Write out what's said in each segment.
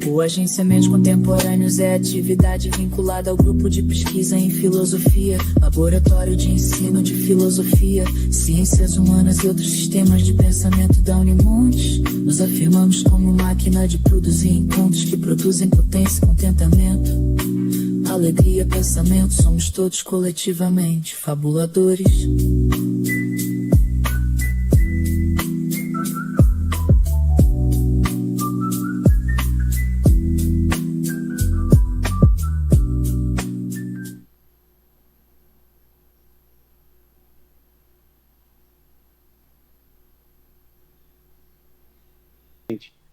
O Agenciamentos Contemporâneos é atividade vinculada ao grupo de pesquisa em filosofia, laboratório de ensino de filosofia, ciências humanas e outros sistemas de pensamento da Unimontes. Nos afirmamos como máquina de produzir encontros que produzem potência e contentamento. Alegria, pensamento, somos todos coletivamente fabuladores.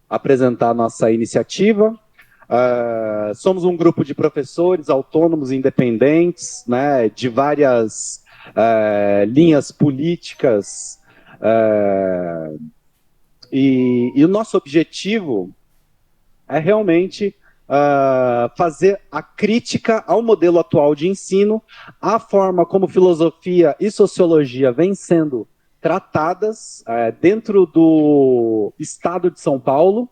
Apresentar nossa iniciativa. Somos um grupo de professores autônomos, independentes, né, de várias linhas políticas, e o nosso objetivo é realmente fazer a crítica ao modelo atual de ensino, à forma como filosofia e sociologia vêm sendo tratadas dentro do estado de São Paulo,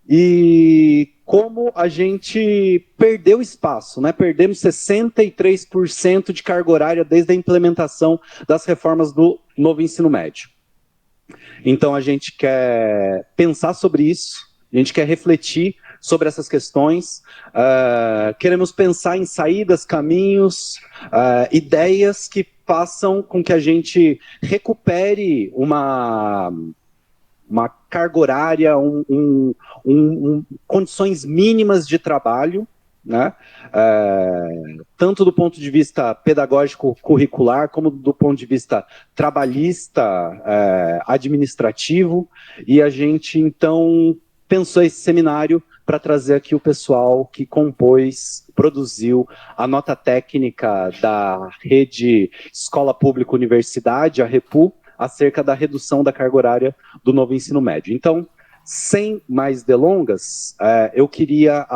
e como a gente perdeu espaço, né? Perdemos 63% de carga horária desde a implementação das reformas do novo ensino médio. Então a gente quer pensar sobre isso, a gente quer refletir sobre essas questões, queremos pensar em saídas, caminhos, ideias que façam com que a gente recupere uma carga horária, condições mínimas de trabalho, né? Tanto do ponto de vista pedagógico curricular, como do ponto de vista trabalhista, administrativo, e a gente então pensou esse seminário para trazer aqui o pessoal que produziu a nota técnica da rede Escola Pública Universidade, a REPU, acerca da redução da carga horária do novo ensino médio. Então, sem mais delongas, eu queria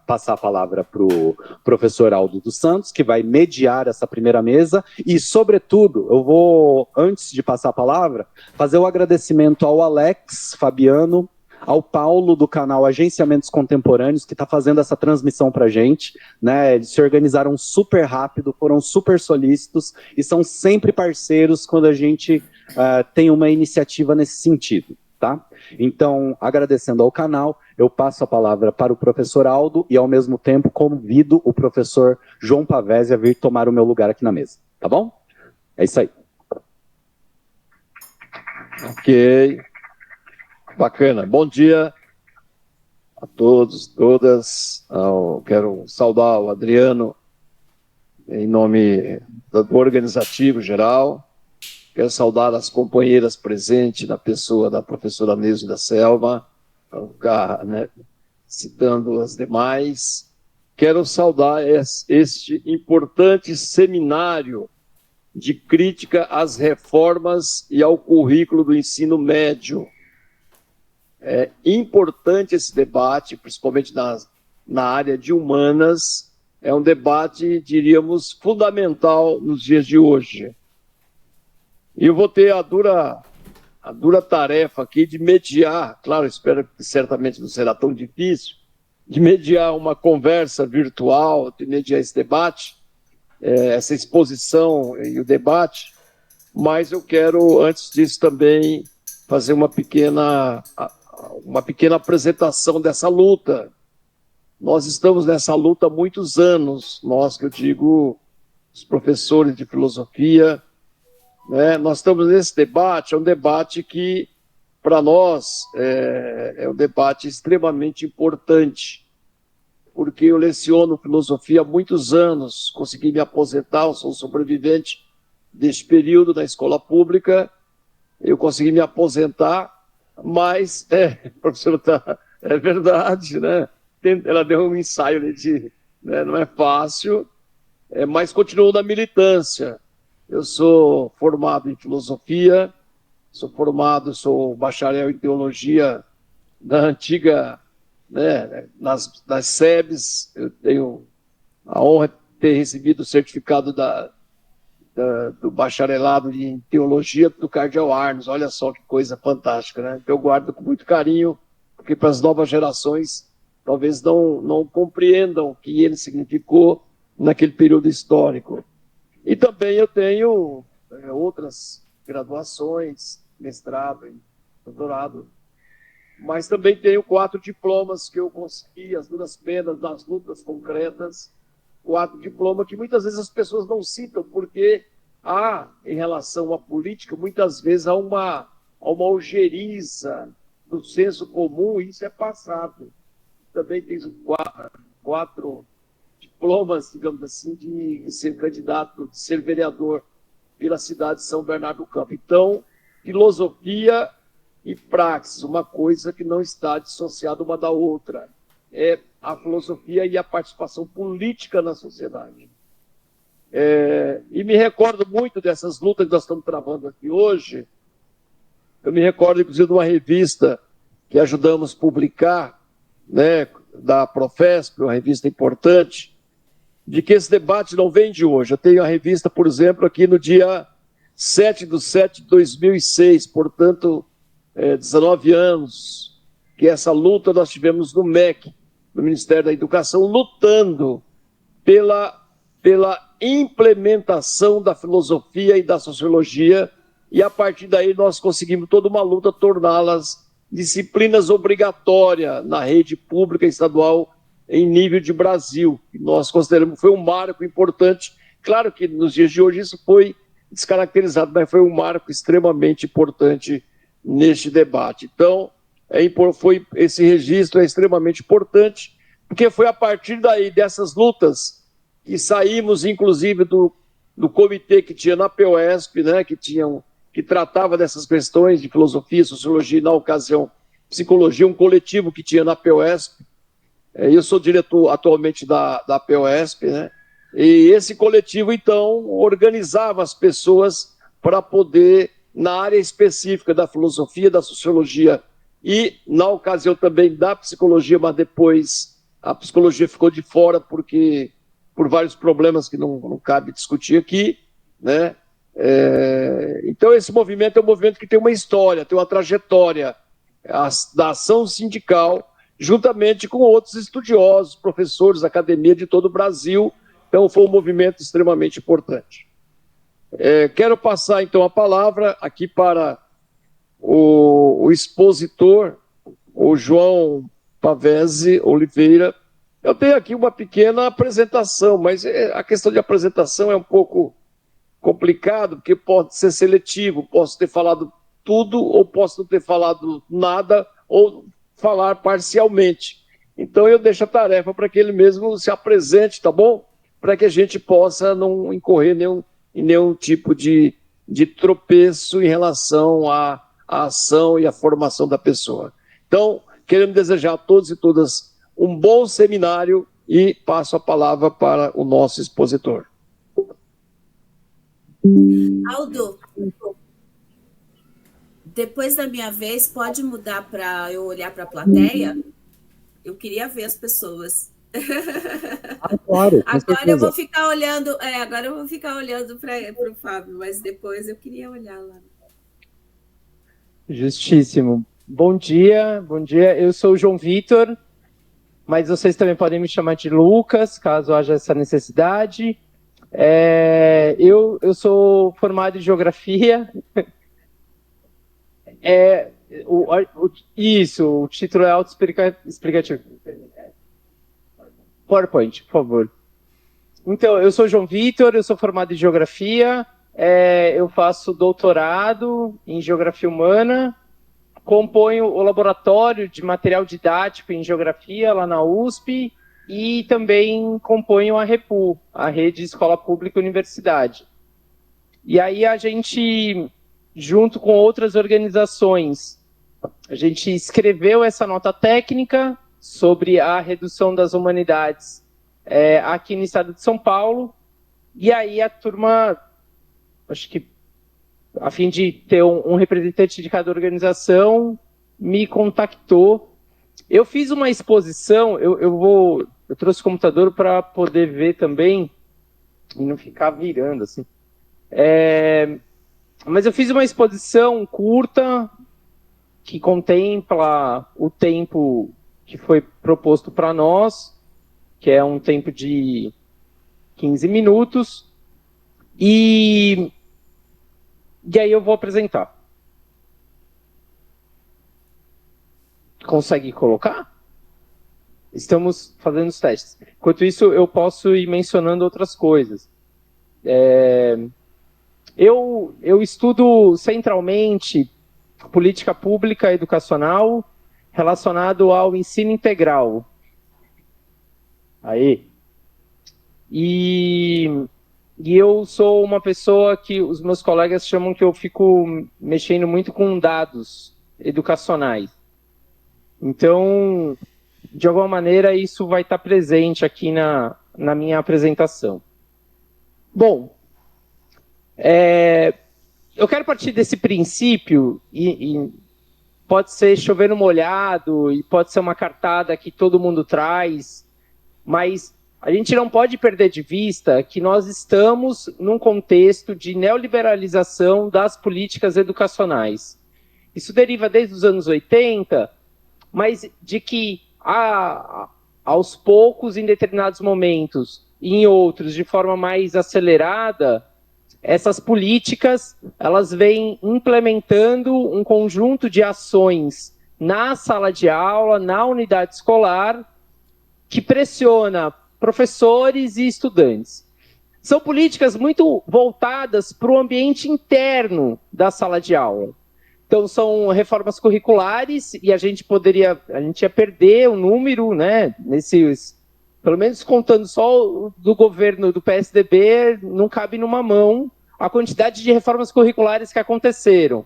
passar a palavra para o professor Aldo dos Santos, que vai mediar essa primeira mesa, e, sobretudo, eu vou, antes de passar a palavra, fazer o agradecimento ao Alex Fabiano, ao Paulo, do canal Agenciamentos Contemporâneos, que está fazendo essa transmissão para a gente, né? Eles se organizaram super rápido, foram super solícitos e são sempre parceiros quando a gente tem uma iniciativa nesse sentido, tá? Então, agradecendo ao canal, eu passo a palavra para o professor Aldo e, ao mesmo tempo, convido o professor João Pavese a vir tomar o meu lugar aqui na mesa, tá bom? É isso aí. Ok. Bacana. Bom dia a todos, todas. Quero saudar o Adriano em nome do organizativo geral. Quero saudar as companheiras presentes, na pessoa da professora Neuza da Selva, para ficar, né, citando as demais. Quero saudar este importante seminário de crítica às reformas e ao currículo do ensino médio. É importante esse debate, principalmente na área de humanas. É um debate, diríamos, fundamental nos dias de hoje. E eu vou ter a dura tarefa aqui de mediar, claro, espero que certamente não será tão difícil, de mediar uma conversa virtual, de mediar esse debate, essa exposição e o debate, mas eu quero, antes disso, também fazer uma pequena apresentação dessa luta. Nós estamos nessa luta há muitos anos, nós que eu digo, os professores de filosofia, né? Nós estamos nesse debate, é um debate que, para nós, é um debate extremamente importante, porque eu leciono filosofia há muitos anos, consegui me aposentar, eu sou sobrevivente deste período na escola pública, eu consegui me aposentar, mas, professor, é verdade, né? Ela deu um ensaio, né? Não é fácil, mas continuo na militância. Eu sou formado em filosofia, sou bacharel em teologia da antiga, né, nas SEBs. Eu tenho a honra de ter recebido o certificado do bacharelado em teologia do Cardeal Arnos. Olha só que coisa fantástica, né? Eu guardo com muito carinho, porque para as novas gerações talvez não compreendam o que ele significou naquele período histórico. E também eu tenho outras graduações, mestrado e doutorado, mas também tenho 4 diplomas que eu consegui, as duras penas das lutas concretas, 4 diplomas que muitas vezes as pessoas não citam, porque há, em relação à política, muitas vezes há uma ojeriza do senso comum, e isso é passado. Também tenho 4 diplomas, digamos assim, de ser candidato, de ser vereador pela cidade de São Bernardo do Campo. Então, filosofia e praxis, uma coisa que não está dissociada uma da outra. É a filosofia e a participação política na sociedade. E me recordo muito dessas lutas que nós estamos travando aqui hoje. Eu me recordo, inclusive, de uma revista que ajudamos a publicar, né, da Profesp, uma revista importante, de que esse debate não vem de hoje. Eu tenho a revista, por exemplo, aqui no dia 7/7/2006, portanto, 19 anos, que essa luta nós tivemos no MEC, no Ministério da Educação, lutando pela implementação da filosofia e da sociologia, e a partir daí nós conseguimos toda uma luta torná-las disciplinas obrigatórias na rede pública e estadual em nível de Brasil. Nós consideramos que foi um marco importante. Claro que nos dias de hoje isso foi descaracterizado, mas foi um marco extremamente importante neste debate. Então, esse registro é extremamente importante, porque foi a partir daí, dessas lutas, que saímos, inclusive, do comitê que tinha na POESP, né, que tratava dessas questões de filosofia, sociologia e, na ocasião, psicologia, um coletivo que tinha na POESP. Eu sou diretor atualmente da POESP, né? E esse coletivo, então, organizava as pessoas para poder, na área específica da filosofia, da sociologia e, na ocasião também, da psicologia, mas depois a psicologia ficou de fora por vários problemas que não cabe discutir aqui, né? Então, esse movimento é um movimento que tem uma história, tem uma trajetória da ação sindical, juntamente com outros estudiosos, professores, academia de todo o Brasil. Então, foi um movimento extremamente importante. Quero passar, então, a palavra aqui para o expositor, o João Pavese Oliveira. Eu tenho aqui uma pequena apresentação, mas a questão de apresentação é um pouco complicado, porque pode ser seletivo, posso ter falado tudo, ou posso não ter falado nada, ou falar parcialmente. Então eu deixo a tarefa para que ele mesmo se apresente, tá bom? Para que a gente possa não incorrer em nenhum tipo de tropeço em relação à ação e à formação da pessoa. Então, queremos desejar a todos e todas um bom seminário e passo a palavra para o nosso expositor. Aldo, depois da minha vez, pode mudar para eu olhar para a plateia? Eu queria ver as pessoas. Claro, agora eu vou ficar olhando, agora eu vou ficar olhando para o Fábio, mas depois eu queria olhar lá. Justíssimo. Bom dia. Eu sou o João Vitor, mas vocês também podem me chamar de Lucas, caso haja essa necessidade. Eu sou formado em Geografia. O título é autoexplicativo. PowerPoint, por favor. Então, eu sou o João Vitor, eu sou formado em Geografia, eu faço doutorado em Geografia Humana, componho o laboratório de material didático em Geografia lá na USP e também componho a REPU, a Rede Escola Pública Universidade. E aí a gente, junto com outras organizações, a gente escreveu essa nota técnica sobre a redução das humanidades aqui no estado de São Paulo, e aí a turma, acho que a fim de ter um representante de cada organização, me contactou. Eu fiz uma exposição, eu trouxe o computador para poder ver também, e não ficar virando assim. Mas eu fiz uma exposição curta, que contempla o tempo que foi proposto para nós, que é um tempo de 15 minutos, e aí eu vou apresentar. Consegue colocar? Estamos fazendo os testes. Enquanto isso, eu posso ir mencionando outras coisas. Eu estudo centralmente política pública educacional relacionado ao ensino integral. Aí. E eu sou uma pessoa que os meus colegas chamam que eu fico mexendo muito com dados educacionais. Então, de alguma maneira, isso vai estar presente aqui na minha apresentação. Bom, eu quero partir desse princípio, e pode ser chover no molhado, e pode ser uma cartada que todo mundo traz, mas a gente não pode perder de vista que nós estamos num contexto de neoliberalização das políticas educacionais. Isso deriva desde os anos 80, mas de que aos poucos, em determinados momentos, e em outros, de forma mais acelerada, essas políticas elas vêm implementando um conjunto de ações na sala de aula, na unidade escolar, que pressiona professores e estudantes. São políticas muito voltadas para o ambiente interno da sala de aula. Então, são reformas curriculares, e a gente ia perder o número, né, pelo menos contando só do governo do PSDB, não cabe numa mão a quantidade de reformas curriculares que aconteceram.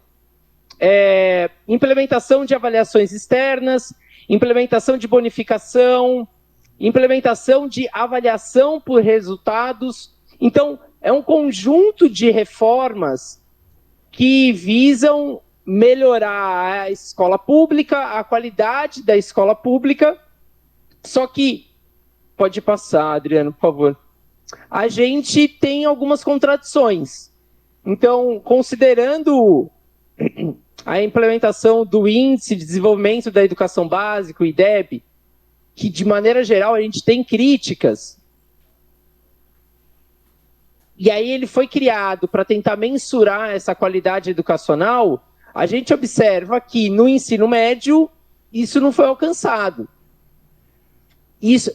Implementação de avaliações externas, implementação de bonificação, implementação de avaliação por resultados. Então, é um conjunto de reformas que visam melhorar a escola pública, a qualidade da escola pública. Só que, pode passar, Adriano, por favor. A gente tem algumas contradições. Então, considerando a implementação do Índice de Desenvolvimento da Educação Básica, o IDEB, que, de maneira geral, a gente tem críticas. E aí ele foi criado para tentar mensurar essa qualidade educacional. A gente observa que no ensino médio isso não foi alcançado.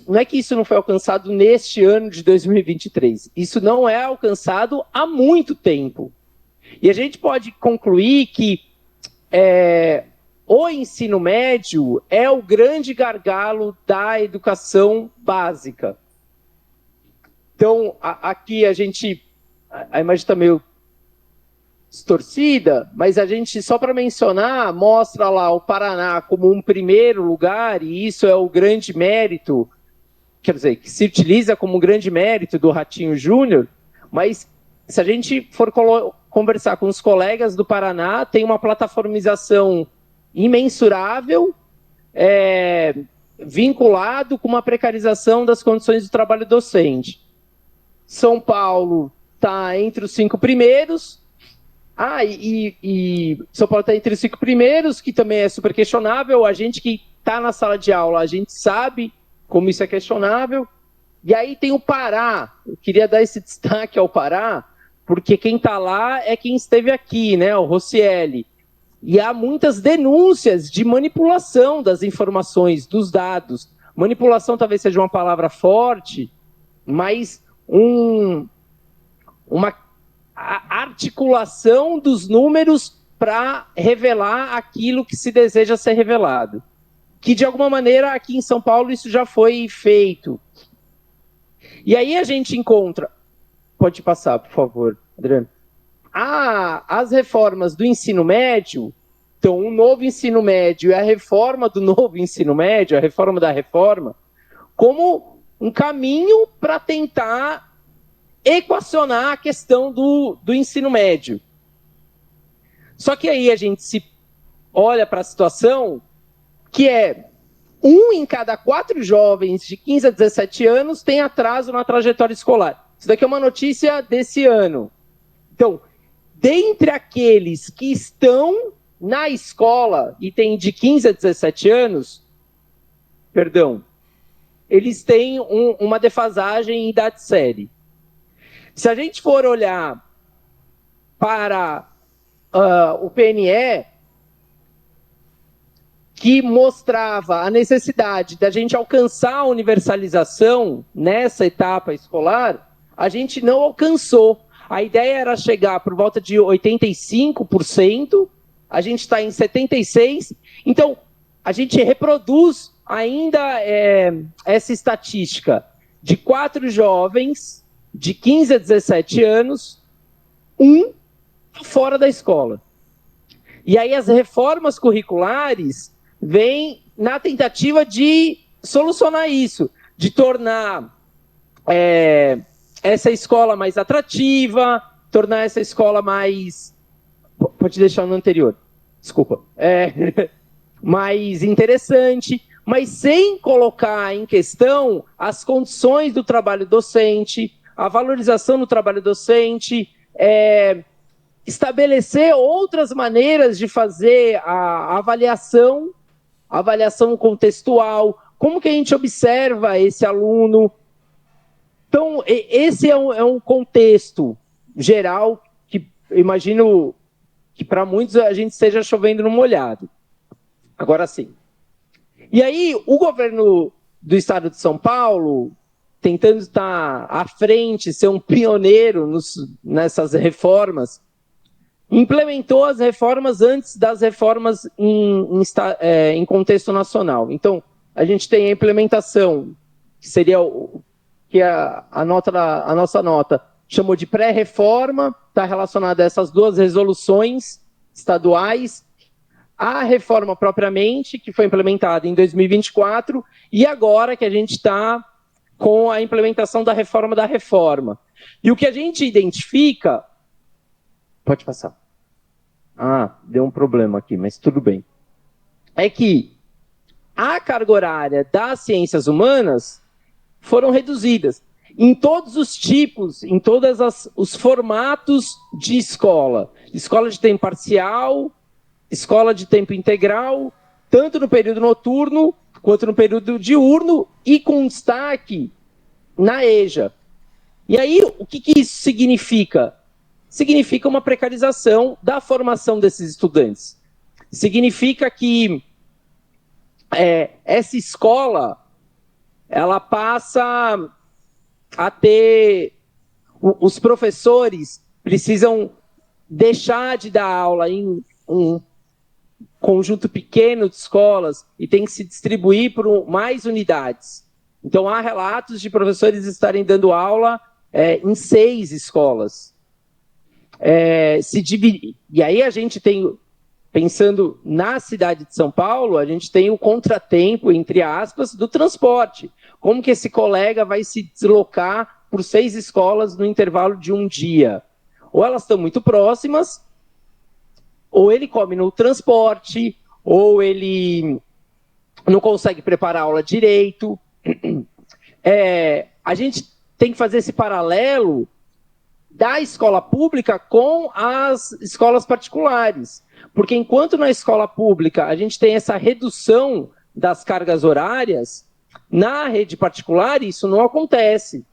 Não é que isso não foi alcançado neste ano de 2023. Isso não é alcançado há muito tempo. E a gente pode concluir que o ensino médio é o grande gargalo da educação básica. Então, aqui a imagem está meio distorcida, mas a gente, só para mencionar, mostra lá o Paraná como um primeiro lugar, e isso é o grande mérito, quer dizer, que se utiliza como um grande mérito do Ratinho Júnior, mas se a gente for conversar com os colegas do Paraná, tem uma plataformização imensurável, vinculado com uma precarização das condições do trabalho docente. São Paulo está entre os 5 primeiros. São Paulo está entre os 5 primeiros, que também é super questionável. A gente que está na sala de aula, a gente sabe como isso é questionável. E aí tem o Pará. Eu queria dar esse destaque ao Pará, porque quem está lá é quem esteve aqui, né? O Rossielli. E há muitas denúncias de manipulação das informações, dos dados. Manipulação talvez seja uma palavra forte, mas uma articulação dos números para revelar aquilo que se deseja ser revelado. Que, de alguma maneira, aqui em São Paulo, isso já foi feito. E aí a gente encontra... Pode passar, por favor, Adriano. As reformas do ensino médio, então, o novo ensino médio e a reforma do novo ensino médio, a reforma da reforma, como um caminho para tentar equacionar a questão do ensino médio. Só que aí a gente se olha para a situação que 1 em cada 4 jovens de 15 a 17 anos tem atraso na trajetória escolar. Isso daqui é uma notícia desse ano. Então, dentre aqueles que estão na escola e tem de 15 a 17 anos, eles têm uma defasagem em idade série. Se a gente for olhar para o PNE, que mostrava a necessidade da gente alcançar a universalização nessa etapa escolar, a gente não alcançou. A ideia era chegar por volta de 85%, a gente está em 76%, então a gente reproduz ainda essa estatística de 4 jovens de 15 a 17 anos, fora da escola. E aí as reformas curriculares vêm na tentativa de solucionar isso, de tornar essa escola mais atrativa, tornar essa escola mais... Pode deixar no anterior, desculpa. Mais interessante, mas sem colocar em questão as condições do trabalho docente, a valorização do trabalho docente, estabelecer outras maneiras de fazer a avaliação contextual, como que a gente observa esse aluno. Então, esse é um contexto geral que eu imagino que para muitos a gente esteja chovendo no molhado. Agora sim. E aí, o governo do estado de São Paulo, tentando estar à frente, ser um pioneiro nessas reformas, implementou as reformas antes das reformas em contexto nacional. Então, a gente tem a implementação, que seria a nossa nota chamou de pré-reforma, está relacionada a essas 2 resoluções estaduais, a reforma propriamente, que foi implementada em 2024, e agora que a gente está com a implementação da reforma da reforma. E o que a gente identifica... Pode passar. Deu um problema aqui, mas tudo bem. É que a carga horária das ciências humanas foram reduzidas em todos os tipos, em todos os formatos de escola. Escola de tempo parcial, escola de tempo integral, tanto no período noturno quanto no período diurno e com destaque na EJA. E aí, o que isso significa? Significa uma precarização da formação desses estudantes. Significa que essa escola ela passa a ter... Os professores precisam deixar de dar aula em um conjunto pequeno de escolas e tem que se distribuir por mais unidades. Então, há relatos de professores estarem dando aula em 6 escolas. E aí a gente tem, pensando na cidade de São Paulo, a gente tem o contratempo, entre aspas, do transporte. Como que esse colega vai se deslocar por 6 escolas no intervalo de um dia? Ou elas estão muito próximas, ou ele come no transporte, ou ele não consegue preparar a aula direito. A gente tem que fazer esse paralelo da escola pública com as escolas particulares. Porque enquanto na escola pública a gente tem essa redução das cargas horárias, na rede particular isso não acontece.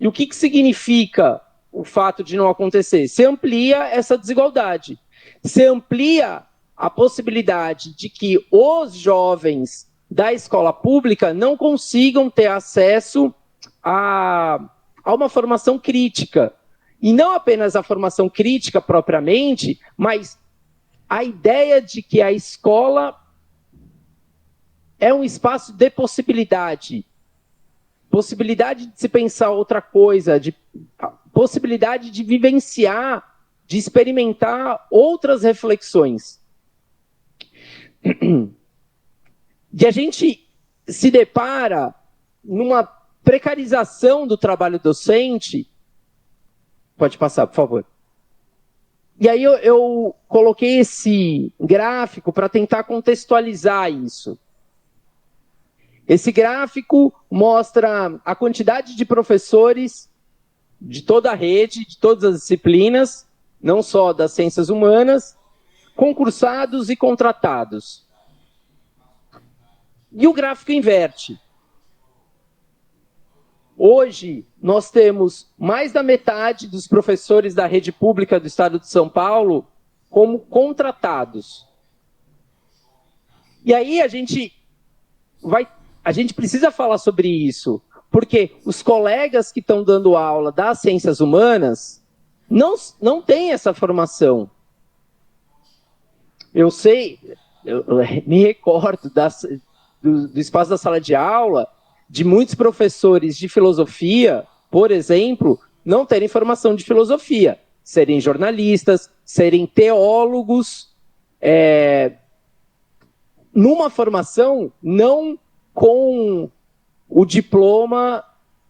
E o que significa o fato de não acontecer? Se amplia essa desigualdade. Se amplia a possibilidade de que os jovens da escola pública não consigam ter acesso a uma formação crítica. E não apenas a formação crítica propriamente, mas a ideia de que a escola é um espaço de possibilidade. Possibilidade de se pensar outra coisa, possibilidade de vivenciar, de experimentar outras reflexões. E a gente se depara numa precarização do trabalho docente. Pode passar, por favor. E aí eu coloquei esse gráfico para tentar contextualizar isso. Esse gráfico mostra a quantidade de professores de toda a rede, de todas as disciplinas, não só das ciências humanas, concursados e contratados. E o gráfico inverte. Hoje, nós temos mais da metade dos professores da rede pública do estado de São Paulo como contratados. E aí a gente precisa falar sobre isso, porque os colegas que estão dando aula das ciências humanas não têm essa formação. Eu me recordo do espaço da sala de aula, de muitos professores de filosofia, por exemplo, não terem formação de filosofia, serem jornalistas, serem teólogos, numa formação não com o diploma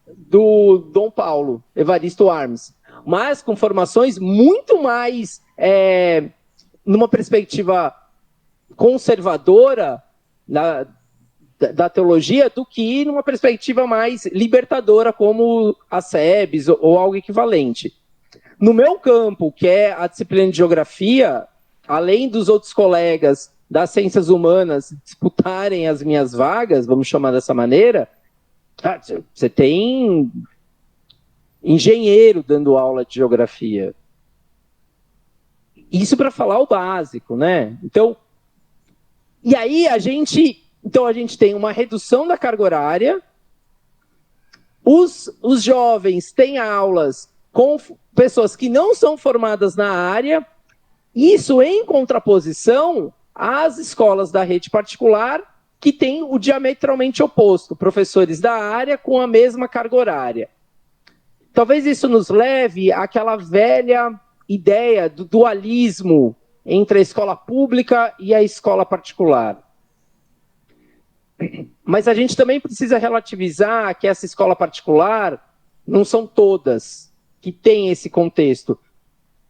do Dom Paulo, Evaristo Armes, mas com formações muito mais numa perspectiva conservadora da teologia do que numa perspectiva mais libertadora, como a SEBS ou algo equivalente. No meu campo, que é a disciplina de geografia, além dos outros colegas das ciências humanas disputarem as minhas vagas, vamos chamar dessa maneira, você tem engenheiro dando aula de geografia. Isso para falar o básico, né? Então, e aí a gente tem uma redução da carga horária, os jovens têm aulas com pessoas que não são formadas na área, isso em contraposição às escolas da rede particular, que tem o diametralmente oposto, professores da área com a mesma carga horária. Talvez isso nos leve àquela velha ideia do dualismo entre a escola pública e a escola particular. Mas a gente também precisa relativizar que essa escola particular não são todas que têm esse contexto.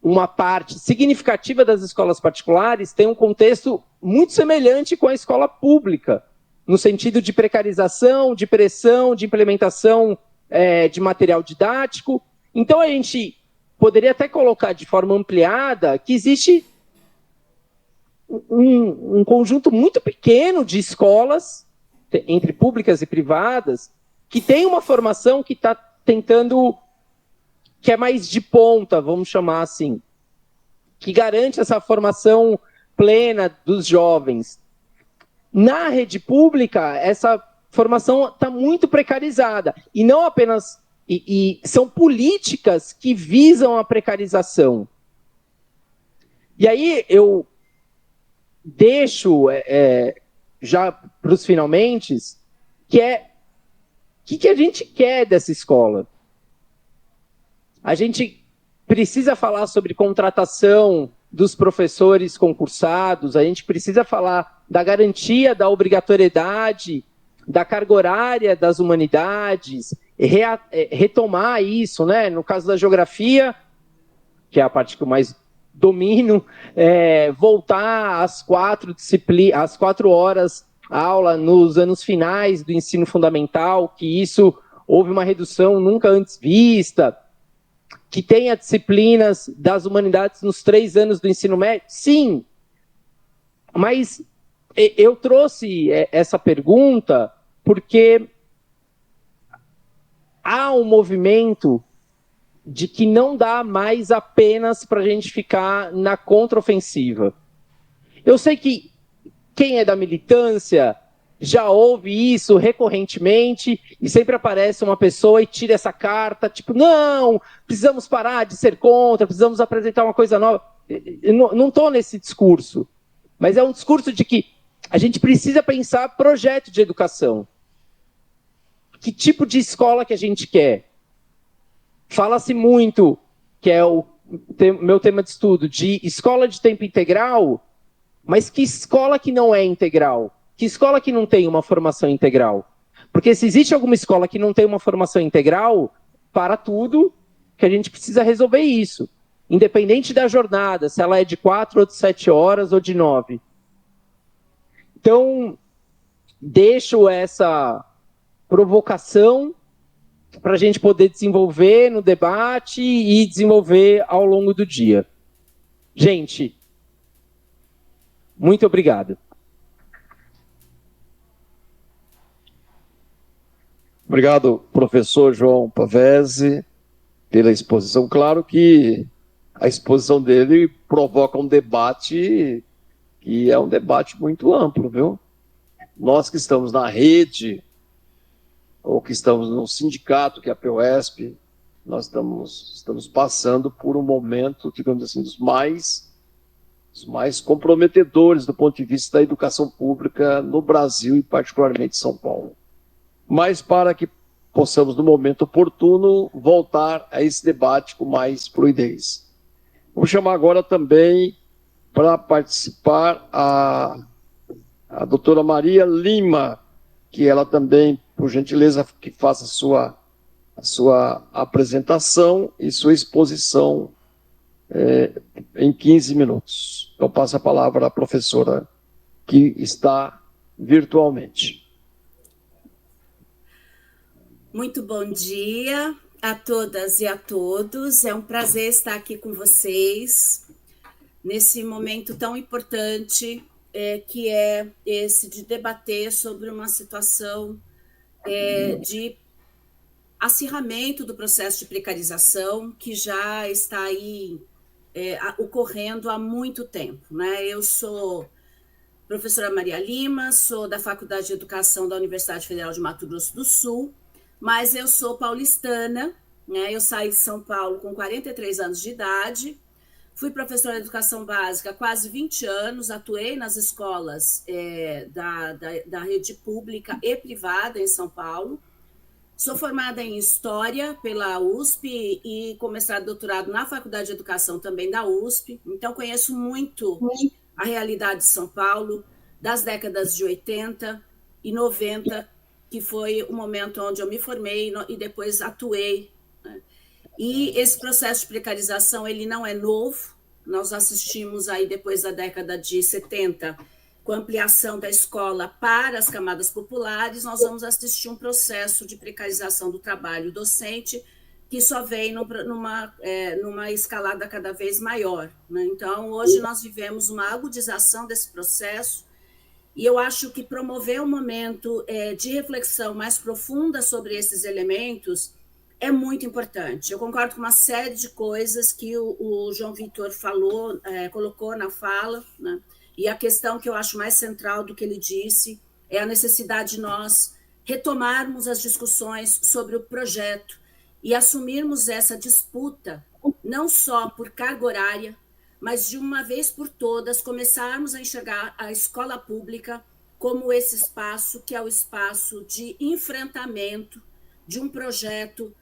Uma parte significativa das escolas particulares tem um contexto muito semelhante com a escola pública, no sentido de precarização, de pressão, de implementação de material didático. Então a gente poderia até colocar de forma ampliada que existe um conjunto muito pequeno de escolas, entre públicas e privadas, que tem uma formação que está tentando, que é mais de ponta, vamos chamar assim, que garante essa formação plena dos jovens. Na rede pública, essa formação está muito precarizada, e não apenas, são políticas que visam a precarização. E aí eu deixo já para os finalmente, que é o que a gente quer dessa escola. A gente precisa falar sobre contratação dos professores concursados, a gente precisa falar da garantia da obrigatoriedade, da carga horária das humanidades, retomar isso, né? No caso da geografia, que é a parte que eu mais domino, voltar às 4 horas aula nos anos finais do ensino fundamental, que isso houve uma redução nunca antes vista, que tenha disciplinas das humanidades nos 3 anos do ensino médio? Sim, mas eu trouxe essa pergunta porque há um movimento de que não dá mais apenas para a gente ficar na contraofensiva. Eu sei que quem é da militância já ouve isso recorrentemente e sempre aparece uma pessoa e tira essa carta, tipo, não, precisamos parar de ser contra, precisamos apresentar uma coisa nova. Eu não estou nesse discurso, mas é um discurso de que a gente precisa pensar projeto de educação. Que tipo de escola que a gente quer? Fala-se muito, que é o meu tema de estudo, de escola de tempo integral, mas que escola que não é integral? Que escola que não tem uma formação integral? Porque se existe alguma escola que não tem uma formação integral, para tudo, que a gente precisa resolver isso. Independente da jornada, se ela é de 4 ou de 7 horas ou de 9. Então, deixo essa provocação para a gente poder desenvolver no debate e desenvolver ao longo do dia. Gente, Muito obrigado. Obrigado, professor João Pavese, pela exposição. Claro que a exposição dele provoca um debate que é um debate muito amplo, viu? Nós que estamos na rede, ou que estamos no sindicato, que é a POESP, nós estamos passando por um momento, digamos assim, dos mais comprometedores do ponto de vista da educação pública no Brasil e particularmente em São Paulo. Mas para que possamos, no momento oportuno, voltar a esse debate com mais fluidez. Vou chamar agora também para participar a doutora Maria Lima, que ela também, por gentileza, que faça a sua apresentação e sua exposição em 15 minutos. Eu passo a palavra à professora que está virtualmente. Muito bom dia a todas e a todos. É um prazer estar aqui com vocês nesse momento tão importante que é esse de debater sobre uma situação de acirramento do processo de precarização que já está aí ocorrendo há muito tempo, né? Eu sou professora Maria Lima, sou da Faculdade de Educação da Universidade Federal de Mato Grosso do Sul, mas eu sou paulistana, né? Eu saí de São Paulo com 43 anos de idade, fui professora de educação básica há quase 20 anos, atuei nas escolas da rede pública e privada em São Paulo, sou formada em História pela USP e com mestrado e doutorado na Faculdade de Educação também da USP, então conheço muito a realidade de São Paulo das décadas de 80 e 90, que foi o momento onde eu me formei e depois atuei, né? E esse processo de precarização, ele não é novo, nós assistimos aí depois da década de 70, com a ampliação da escola para as camadas populares, nós vamos assistir um processo de precarização do trabalho docente que só vem numa escalada cada vez maior, né? Então, hoje nós vivemos uma agudização desse processo e eu acho que promover um momento de reflexão mais profunda sobre esses elementos é muito importante. Eu concordo com uma série de coisas que o João Vitor falou, colocou na fala, né? E a questão que eu acho mais central do que ele disse é a necessidade de nós retomarmos as discussões sobre o projeto e assumirmos essa disputa, não só por carga horária, mas de uma vez por todas começarmos a enxergar a escola pública como esse espaço que é o espaço de enfrentamento de um projeto,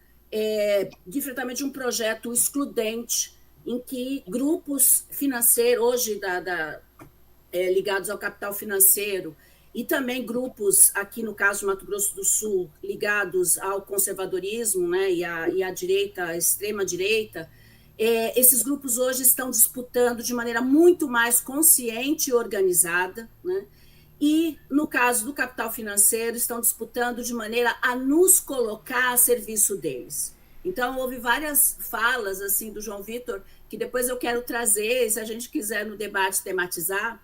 excludente, em que grupos financeiros, hoje ligados ao capital financeiro, e também grupos, aqui no caso do Mato Grosso do Sul, ligados ao conservadorismo, né, e à direita, à extrema-direita, esses grupos hoje estão disputando de maneira muito mais consciente e organizada, né? E, no caso do capital financeiro, estão disputando de maneira a nos colocar a serviço deles. Então, houve várias falas assim, do João Vitor, que depois eu quero trazer, se a gente quiser no debate tematizar,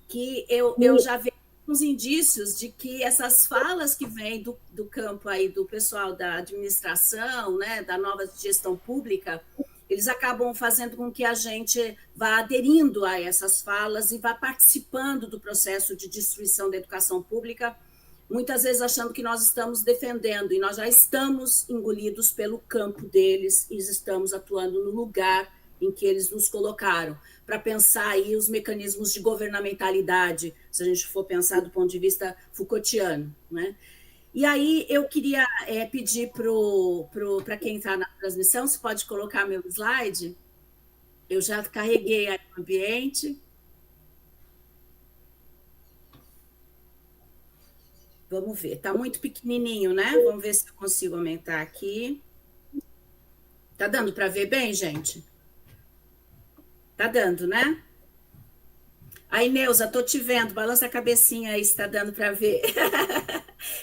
que eu já vejo uns indícios de que essas falas que vêm do campo aí do pessoal da administração, né, da nova gestão pública, eles acabam fazendo com que a gente vá aderindo a essas falas e vá participando do processo de destruição da educação pública, muitas vezes achando que nós estamos defendendo, e nós já estamos engolidos pelo campo deles e estamos atuando no lugar em que eles nos colocaram, para pensar aí os mecanismos de governamentalidade, se a gente for pensar do ponto de vista Foucaultiano, né? E aí eu queria pedir para quem está na transmissão, se pode colocar meu slide. Eu já carreguei aí o ambiente. Vamos ver, está muito pequenininho, né? Vamos ver se eu consigo aumentar aqui. Está dando para ver bem, gente? Está dando, né? Aí, Neuza, estou te vendo, balança a cabecinha aí, se está dando para ver.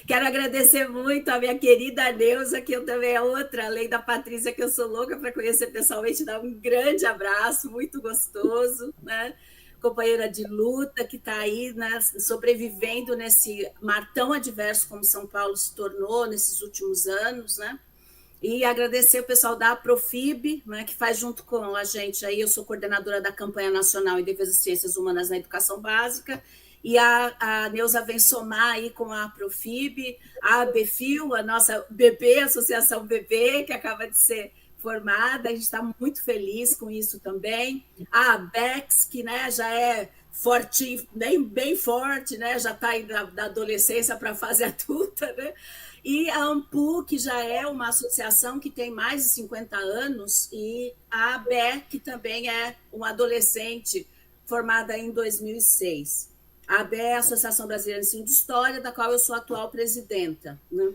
Quero agradecer muito a minha querida Neuza, que eu também é outra, além da Patrícia, que eu sou louca para conhecer pessoalmente, dar um grande abraço, muito gostoso, né? companheira de luta que está aí, né, sobrevivendo nesse mar tão adverso como São Paulo se tornou nesses últimos anos, né? E agradecer o pessoal da Profib, né, que faz junto com a gente aí, eu sou coordenadora da campanha nacional em defesa de ciências humanas na educação básica, e a Neuza vem somar aí com a Profib, a ABFIL, a nossa BB, Associação BB, que acaba de ser formada, a gente está muito feliz com isso também. A ABEX, que, né, já é forte, bem forte, né, já está da adolescência para a fase adulta, né? E a AMPU, que já é uma associação que tem mais de 50 anos, e a ABE, que também é uma adolescente formada em 2006. A ABE é a Associação Brasileira de Ensino de História, da qual eu sou atual presidenta, né?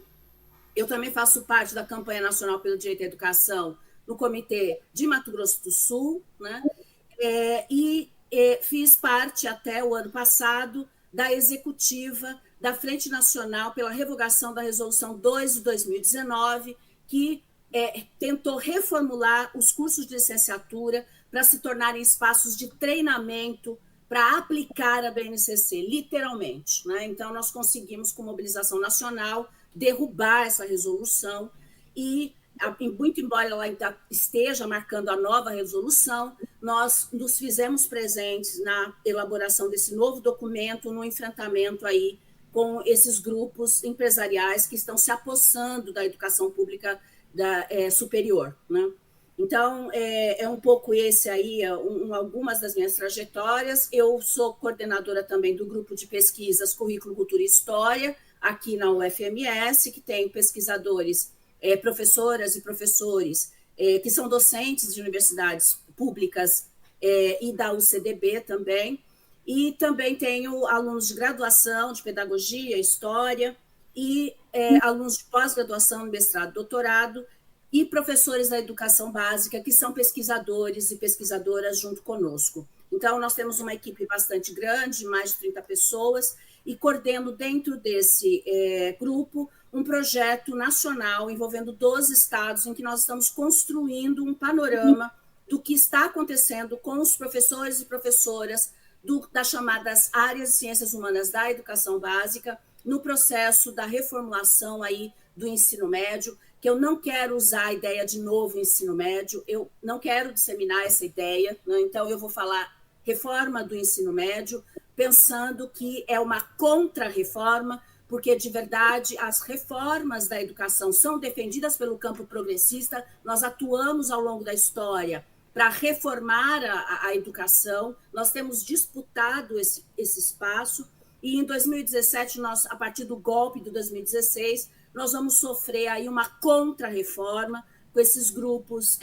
Eu também faço parte da campanha nacional pelo direito à educação no Comitê de Mato Grosso do Sul, né? Fiz parte, até o ano passado, da executiva da Frente Nacional pela revogação da Resolução 2 de 2019, que tentou reformular os cursos de licenciatura para se tornarem espaços de treinamento para aplicar a BNCC, literalmente, né? Então, nós conseguimos, com mobilização nacional, derrubar essa resolução e, muito embora ela ainda esteja marcando a nova resolução, nós nos fizemos presentes na elaboração desse novo documento, no enfrentamento aí com esses grupos empresariais que estão se apossando da educação pública superior, né? Então, é um pouco esse aí, algumas das minhas trajetórias. Eu sou coordenadora também do grupo de pesquisas Currículo, Cultura e História, aqui na UFMS, que tem pesquisadores, professoras e professores, que são docentes de universidades públicas e da UCDB também, e também tenho alunos de graduação, de pedagogia, história, e alunos de pós-graduação, mestrado, doutorado, e professores da educação básica, que são pesquisadores e pesquisadoras junto conosco. Então, nós temos uma equipe bastante grande, mais de 30 pessoas, e coordeno dentro desse grupo um projeto nacional envolvendo 12 estados, em que nós estamos construindo um panorama do que está acontecendo com os professores e professoras das chamadas áreas de ciências humanas da educação básica, no processo da reformulação aí do ensino médio, que eu não quero usar a ideia de novo ensino médio, eu não quero disseminar essa ideia, né? Então eu vou falar reforma do ensino médio, pensando que é uma contra-reforma, porque, de verdade, as reformas da educação são defendidas pelo campo progressista, nós atuamos ao longo da história para reformar a educação, nós temos disputado esse espaço, e em 2017, a partir do golpe de 2016, nós vamos sofrer aí uma contra-reforma com esses grupos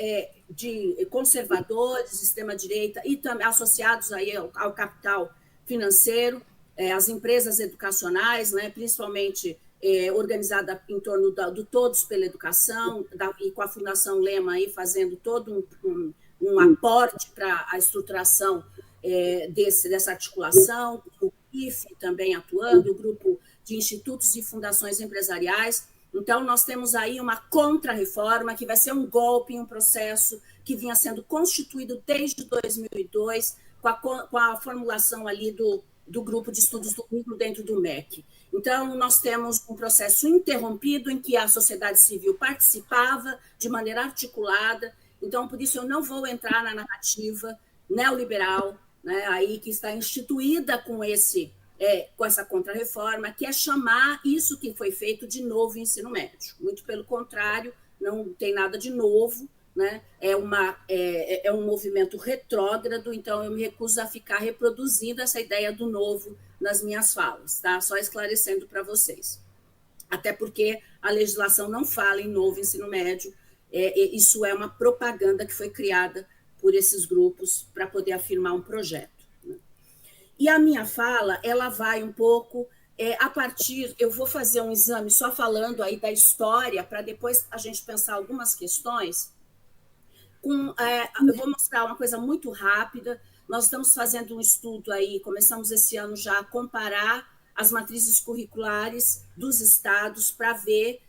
de conservadores, de extrema-direita, e também associados aí ao capital financeiro, as empresas educacionais, né, principalmente organizada em torno do Todos pela Educação, e com a Fundação Lema aí fazendo todo um aporte para a estruturação dessa articulação, o IFE também atuando, o grupo de institutos e fundações empresariais. Então, nós temos aí uma contra-reforma, que vai ser um golpe em um processo que vinha sendo constituído desde 2002, com a formulação ali do grupo de estudos do núcleo dentro do MEC. Então, nós temos um processo interrompido em que a sociedade civil participava de maneira articulada. Então, por isso, eu não vou entrar na narrativa neoliberal, né, aí que está instituída com essa contra-reforma, que é chamar isso que foi feito de novo ensino médio. Muito pelo contrário, não tem nada de novo, né? É um movimento retrógrado, então eu me recuso a ficar reproduzindo essa ideia do novo nas minhas falas, tá? Só esclarecendo para vocês. Até porque a legislação não fala em novo ensino médio, isso é uma propaganda que foi criada por esses grupos para poder afirmar um projeto. E a minha fala, ela vai um pouco a partir... Eu vou fazer um exame só falando aí da história, para depois a gente pensar algumas questões. Eu vou mostrar uma coisa muito rápida. Nós estamos fazendo um estudo aí, começamos esse ano já a comparar as matrizes curriculares dos estados para ver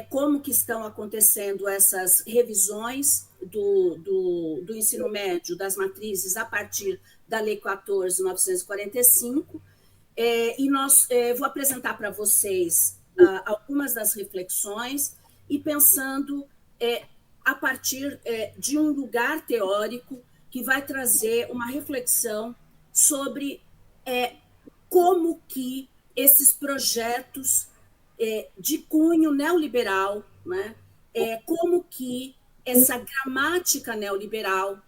como que estão acontecendo essas revisões do ensino médio, das matrizes, a partir da Lei 14.945, vou apresentar para vocês algumas das reflexões e pensando a partir de um lugar teórico que vai trazer uma reflexão sobre como que esses projetos de cunho neoliberal, né, como que essa gramática neoliberal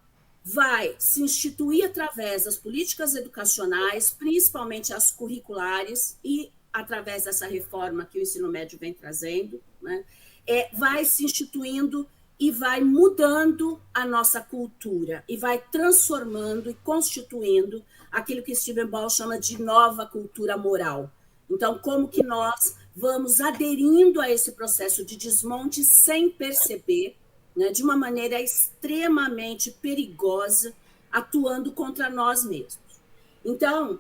vai se instituir através das políticas educacionais, principalmente as curriculares, e através dessa reforma que o ensino médio vem trazendo, né, vai se instituindo e vai mudando a nossa cultura, e vai transformando e constituindo aquilo que Stephen Ball chama de nova cultura moral. Então, como que nós vamos aderindo a esse processo de desmonte sem perceber, né, de uma maneira extremamente perigosa, atuando contra nós mesmos. Então,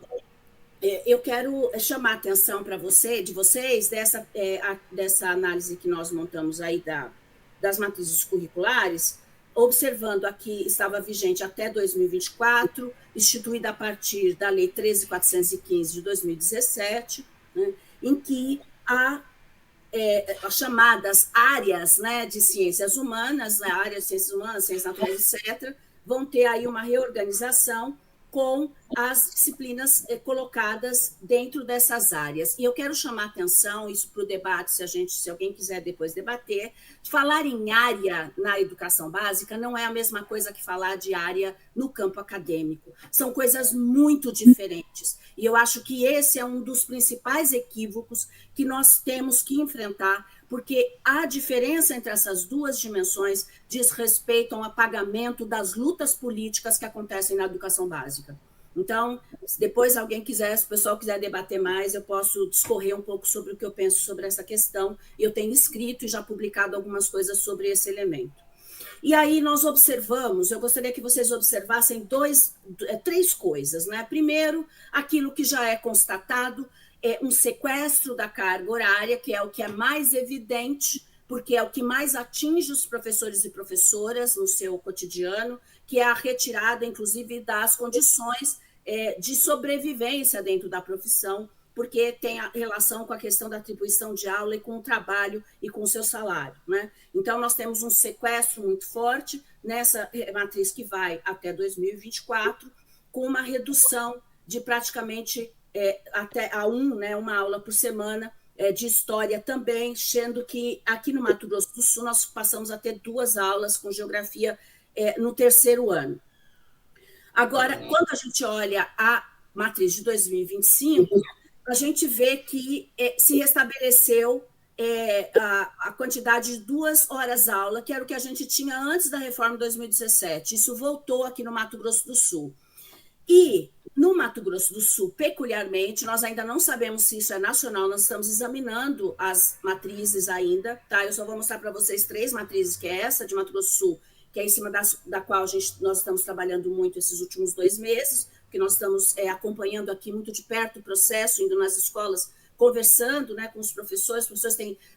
eu quero chamar a atenção para vocês dessa análise que nós montamos aí das matrizes curriculares, observando aqui, estava vigente até 2024, instituída a partir da Lei 13.415 de 2017, né, em que as chamadas áreas, né, de ciências humanas, né, áreas de ciências humanas, ciências naturais, etc., vão ter aí uma reorganização com as disciplinas colocadas dentro dessas áreas. E eu quero chamar a atenção, isso para o debate, se alguém quiser depois debater, falar em área na educação básica não é a mesma coisa que falar de área no campo acadêmico. São coisas muito diferentes. E eu acho que esse é um dos principais equívocos que nós temos que enfrentar, porque a diferença entre essas duas dimensões diz respeito ao apagamento das lutas políticas que acontecem na educação básica. Então, se depois alguém quiser, se o pessoal quiser debater mais, eu posso discorrer um pouco sobre o que eu penso sobre essa questão. Eu tenho escrito e já publicado algumas coisas sobre esse elemento. E aí nós observamos, eu gostaria que vocês observassem três coisas, né? Primeiro, aquilo que já é constatado, um sequestro da carga horária, que é o que é mais evidente, porque é o que mais atinge os professores e professoras no seu cotidiano, que é a retirada, inclusive, das condições de sobrevivência dentro da profissão, porque tem a relação com a questão da atribuição de aula e com o trabalho e com o seu salário, né? Então, nós temos um sequestro muito forte nessa matriz que vai até 2024, com uma redução de praticamente até uma aula por semana de história também, sendo que aqui no Mato Grosso do Sul nós passamos a ter 2 aulas com geografia no terceiro ano. Agora, quando a gente olha a matriz de 2025, a gente vê que se restabeleceu a quantidade de 2 horas aula, que era o que a gente tinha antes da reforma de 2017. Isso voltou aqui no Mato Grosso do Sul. E no Mato Grosso do Sul, peculiarmente, nós ainda não sabemos se isso é nacional, nós estamos examinando as matrizes ainda, tá? Eu só vou mostrar para vocês 3 matrizes, que é essa de Mato Grosso do Sul, que é em cima da qual nós estamos trabalhando muito esses últimos 2 meses, porque nós estamos acompanhando aqui muito de perto o processo, indo nas escolas, conversando, né, com os professores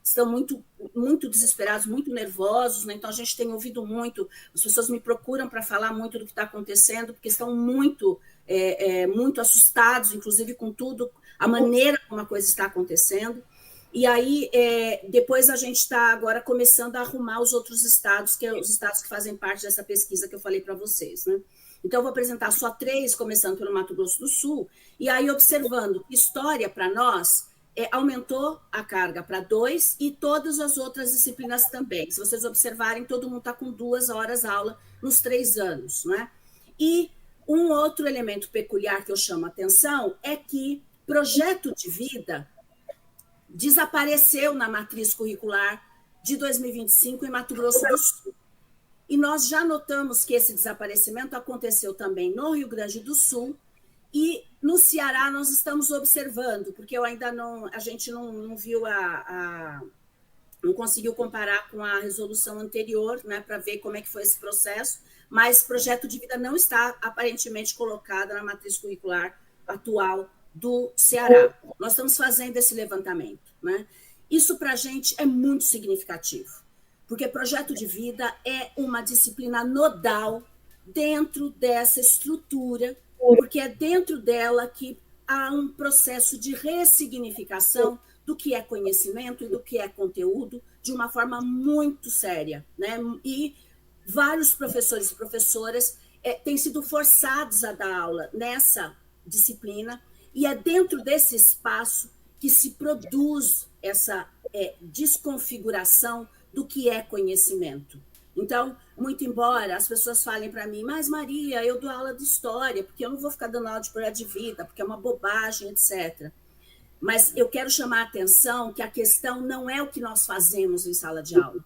estão muito, muito desesperados, muito nervosos, né? Então a gente tem ouvido muito, as pessoas me procuram para falar muito do que está acontecendo, porque estão muito, muito assustados, inclusive com tudo, a maneira como a coisa está acontecendo. E aí, depois a gente está agora começando a arrumar os outros estados, que os estados que fazem parte dessa pesquisa que eu falei para vocês, né? Então, eu vou apresentar só 3, começando pelo Mato Grosso do Sul, e aí observando história para nós, aumentou a carga para 2 e todas as outras disciplinas também. Se vocês observarem, todo mundo está com 2 horas aula nos 3 anos, né? E um outro elemento peculiar que eu chamo a atenção é que projeto de vida desapareceu na matriz curricular de 2025 em Mato Grosso do Sul. E nós já notamos que esse desaparecimento aconteceu também no Rio Grande do Sul e no Ceará nós estamos observando, porque a gente não viu não conseguiu comparar com a resolução anterior, né, para ver como é que foi esse processo, mas projeto de vida não está aparentemente colocado na matriz curricular atual do Ceará. Nós estamos fazendo esse levantamento, né? Isso para a gente é muito significativo, porque projeto de vida é uma disciplina nodal dentro dessa estrutura porque é dentro dela que há um processo de ressignificação do que é conhecimento e do que é conteúdo de uma forma muito séria, né? E vários professores e professoras têm sido forçados a dar aula nessa disciplina, e é dentro desse espaço que se produz essa desconfiguração do que é conhecimento. Então, muito embora as pessoas falem para mim, mas Maria, eu dou aula de história, porque eu não vou ficar dando aula de projeto de vida, porque é uma bobagem, etc. Mas eu quero chamar a atenção que a questão não é o que nós fazemos em sala de aula.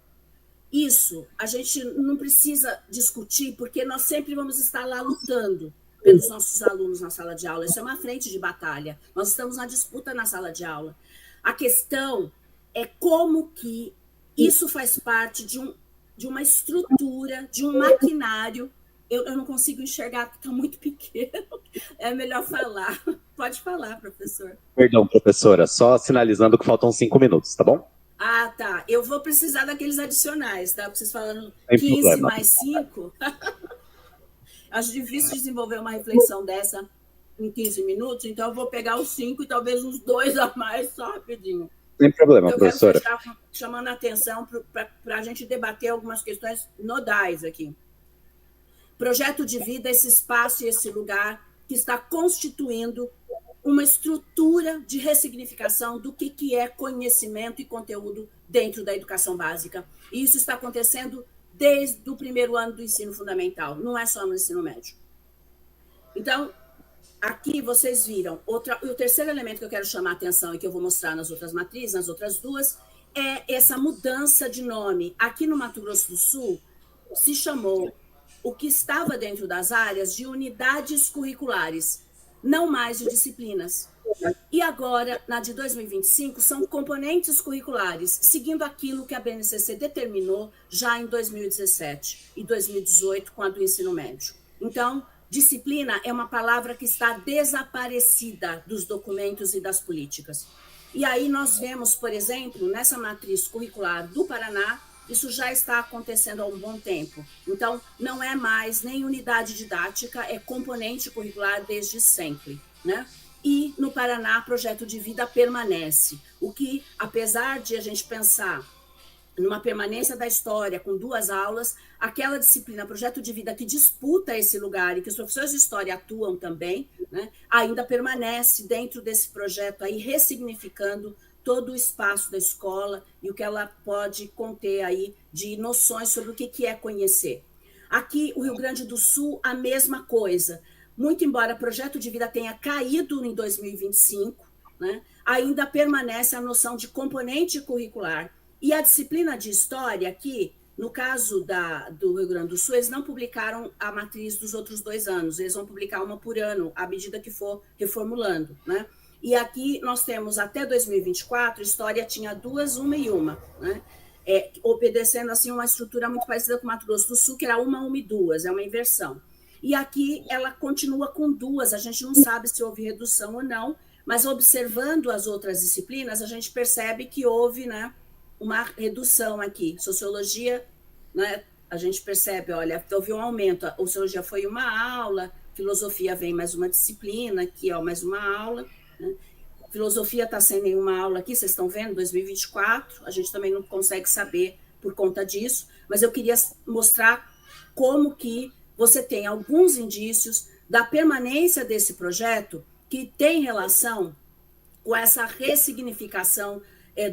Isso a gente não precisa discutir, porque nós sempre vamos estar lá lutando pelos nossos alunos na sala de aula. Isso é uma frente de batalha. Nós estamos na disputa na sala de aula. A questão é como que isso faz parte de uma estrutura, de um maquinário. Eu não consigo enxergar porque está muito pequeno. É melhor falar. Pode falar, professor. Perdão, professora, só sinalizando que faltam 5 minutos, tá bom? Ah, tá. Eu vou precisar daqueles adicionais, tá? Vocês falando Sem 15 problema. mais 5. Acho difícil desenvolver uma reflexão dessa em 15 minutos, então eu vou pegar os 5 e talvez uns 2 a mais, só rapidinho. Sem problema, Eu professora. quero fechar chamando a atenção para a gente debater algumas questões nodais aqui. Projeto de vida, esse espaço e esse lugar que está constituindo uma estrutura de ressignificação do que é conhecimento e conteúdo dentro da educação básica. E isso está acontecendo desde o primeiro ano do ensino fundamental, não é só no ensino médio. Então, aqui vocês viram, o terceiro elemento que eu quero chamar a atenção e que eu vou mostrar nas outras matrizes, nas outras duas, é essa mudança de nome. Aqui no Mato Grosso do Sul, se chamou o que estava dentro das áreas de unidades curriculares, não mais de disciplinas. E agora, na de 2025, são componentes curriculares, seguindo aquilo que a BNCC determinou já em 2017 e 2018, com a do ensino médio. Então, disciplina é uma palavra que está desaparecida dos documentos e das políticas. E aí nós vemos, por exemplo, nessa matriz curricular do Paraná, isso já está acontecendo há um bom tempo. Então, não é mais nem unidade didática, é componente curricular desde sempre, né? E no Paraná, projeto de vida permanece. O que, apesar de a gente pensar numa permanência da história com 2 aulas, aquela disciplina, projeto de vida, que disputa esse lugar e que os professores de história atuam também, né, ainda permanece dentro desse projeto aí, ressignificando todo o espaço da escola e o que ela pode conter aí de noções sobre o que é conhecer. Aqui, o Rio Grande do Sul, a mesma coisa. Muito embora o projeto de vida tenha caído em 2025, né, ainda permanece a noção de componente curricular. E a disciplina de história aqui, no caso do Rio Grande do Sul, eles não publicaram a matriz dos outros 2 anos, eles vão publicar uma por ano, à medida que for reformulando, né? E aqui nós temos, até 2024, história tinha 2, 1 e 1, né? Obedecendo assim uma estrutura muito parecida com o Mato Grosso do Sul, que era 1 e 2, é uma inversão. E aqui ela continua com 2, a gente não sabe se houve redução ou não, mas observando as outras disciplinas, a gente percebe que houve, né, uma redução aqui. Sociologia, né, a gente percebe, olha, houve um aumento, a sociologia foi uma aula, filosofia vem mais uma disciplina, aqui, ó, mais uma aula, né? Filosofia está sem nenhuma aula aqui, vocês estão vendo, 2024, a gente também não consegue saber por conta disso, mas eu queria mostrar como que você tem alguns indícios da permanência desse projeto que tem relação com essa ressignificação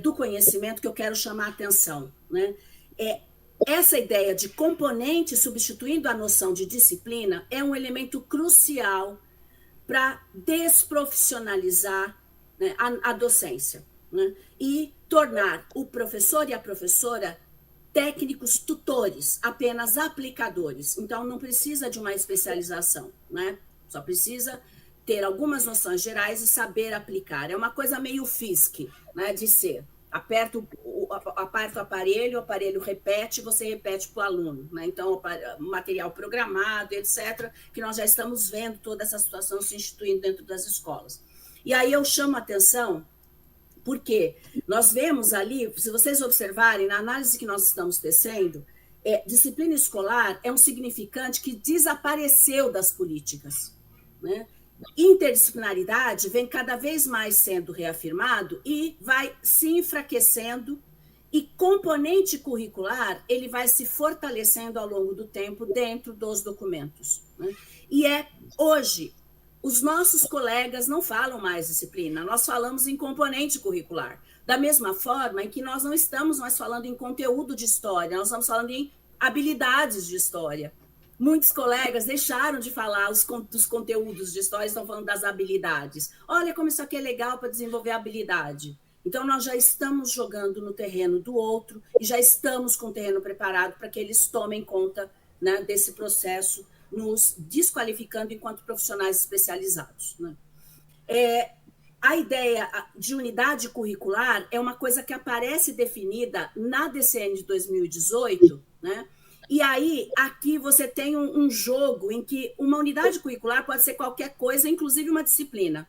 do conhecimento que eu quero chamar a atenção, né? Essa ideia de componente substituindo a noção de disciplina é um elemento crucial para desprofissionalizar, né, a docência, né, e tornar o professor e a professora técnicos tutores, apenas aplicadores. Então, não precisa de uma especialização, né? Só precisa ter algumas noções gerais e saber aplicar. É uma coisa meio FISC, né, de ser. Aperta o aparelho repete, você repete para o aluno, né? Então, material programado, etc., que nós já estamos vendo toda essa situação se instituindo dentro das escolas. E aí eu chamo a atenção, porque nós vemos ali, se vocês observarem, na análise que nós estamos tecendo, disciplina escolar é um significante que desapareceu das políticas. né? Interdisciplinaridade vem cada vez mais sendo reafirmado e vai se enfraquecendo, e componente curricular ele vai se fortalecendo ao longo do tempo dentro dos documentos, né? E hoje os nossos colegas não falam mais disciplina, nós falamos em componente curricular, da mesma forma em que nós não estamos mais falando em conteúdo de história, nós estamos falando em habilidades de história. Muitos colegas deixaram de falar dos conteúdos de história, estão falando das habilidades. Olha como isso aqui é legal para desenvolver habilidade. Então, nós já estamos jogando no terreno do outro e já estamos com o terreno preparado para que eles tomem conta, né, desse processo, nos desqualificando enquanto profissionais especializados, né? A ideia de unidade curricular é uma coisa que aparece definida na DCN de 2018, né? E aí, aqui você tem um jogo em que uma unidade curricular pode ser qualquer coisa, inclusive uma disciplina,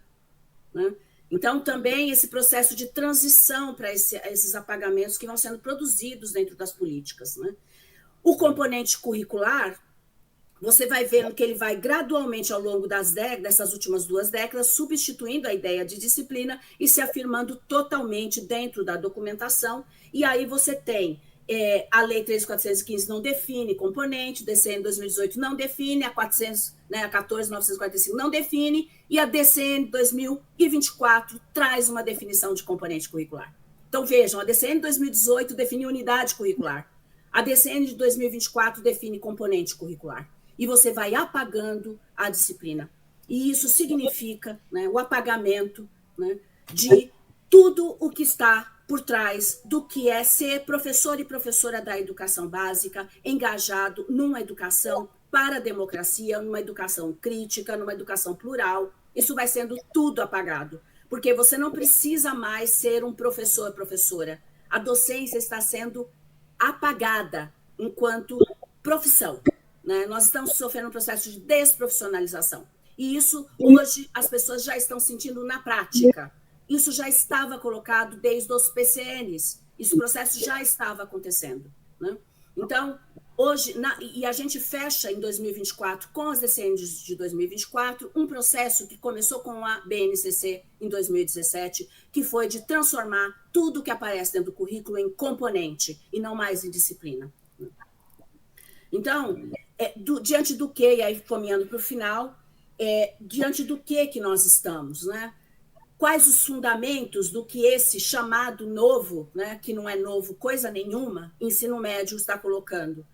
né? Então, também esse processo de transição para esses apagamentos que vão sendo produzidos dentro das políticas, né? O componente curricular, você vai vendo que ele vai gradualmente, ao longo dessas últimas 2 décadas, substituindo a ideia de disciplina e se afirmando totalmente dentro da documentação. E aí você tem a Lei 13.415 não define componente, DCN 2018 não define, a 14.945 não define, e a DCN 2024 traz uma definição de componente curricular. Então, vejam, a DCN 2018 define unidade curricular, a DCN de 2024 define componente curricular, e você vai apagando a disciplina. E isso significa, né, o apagamento, né, de tudo o que está por trás do que é ser professor e professora da educação básica, engajado numa educação para a democracia, numa educação crítica, numa educação plural. Isso vai sendo tudo apagado, porque você não precisa mais ser um professor, professora. A docência está sendo apagada enquanto profissão, né? Nós estamos sofrendo um processo de desprofissionalização. E isso, hoje, as pessoas já estão sentindo na prática. Isso já estava colocado desde os PCNs, esse processo já estava acontecendo, né? Então, hoje, e a gente fecha em 2024, com as DCNs de 2024, um processo que começou com a BNCC em 2017, que foi de transformar tudo que aparece dentro do currículo em componente, e não mais em disciplina. Então, diante do que, e aí caminhando para o final, diante do que nós estamos, né? Quais os fundamentos do que esse chamado novo, né, que não é novo coisa nenhuma, ensino médio está colocando?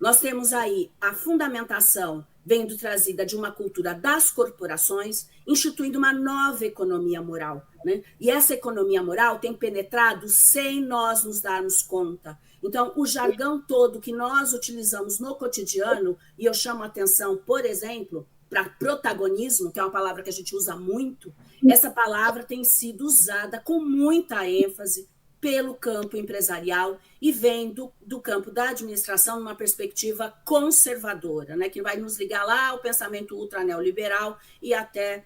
Nós temos aí a fundamentação vendo trazida de uma cultura das corporações, instituindo uma nova economia moral, né? E essa economia moral tem penetrado sem nós nos darmos conta. Então, o jargão todo que nós utilizamos no cotidiano, e eu chamo a atenção, por exemplo, para protagonismo, que é uma palavra que a gente usa muito, essa palavra tem sido usada com muita ênfase pelo campo empresarial e vem do campo da administração numa perspectiva conservadora, né, que vai nos ligar lá ao pensamento ultra-neoliberal e até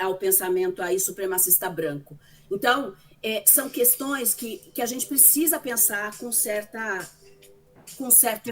ao pensamento aí supremacista branco. Então, são questões que a gente precisa pensar com certo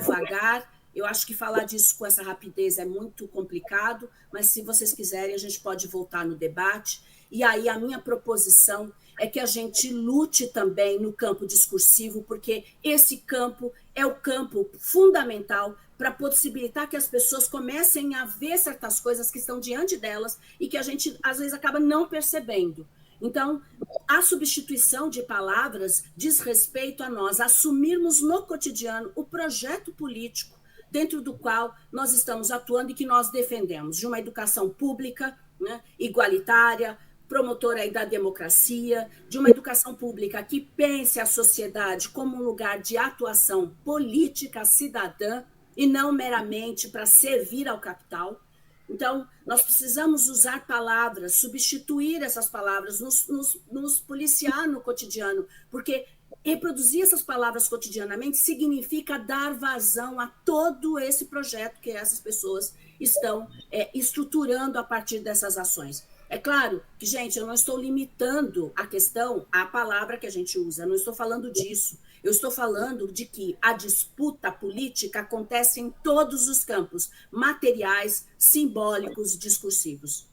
vagar. Eu acho que falar disso com essa rapidez é muito complicado, mas se vocês quiserem, a gente pode voltar no debate. E aí a minha proposição é que a gente lute também no campo discursivo, porque esse campo é o campo fundamental para possibilitar que as pessoas comecem a ver certas coisas que estão diante delas e que a gente, às vezes, acaba não percebendo. Então, a substituição de palavras diz respeito a nós assumirmos no cotidiano o projeto político dentro do qual nós estamos atuando e que nós defendemos, de uma educação pública, né, igualitária, promotora aí da democracia, de uma educação pública que pense a sociedade como um lugar de atuação política cidadã e não meramente para servir ao capital. Então, nós precisamos usar palavras, substituir essas palavras, nos policiar no cotidiano, porque reproduzir essas palavras cotidianamente significa dar vazão a todo esse projeto que essas pessoas estão estruturando a partir dessas ações. É claro que, gente, eu não estou limitando a questão à palavra que a gente usa, não estou falando disso. Eu estou falando de que a disputa política acontece em todos os campos, materiais, simbólicos, discursivos.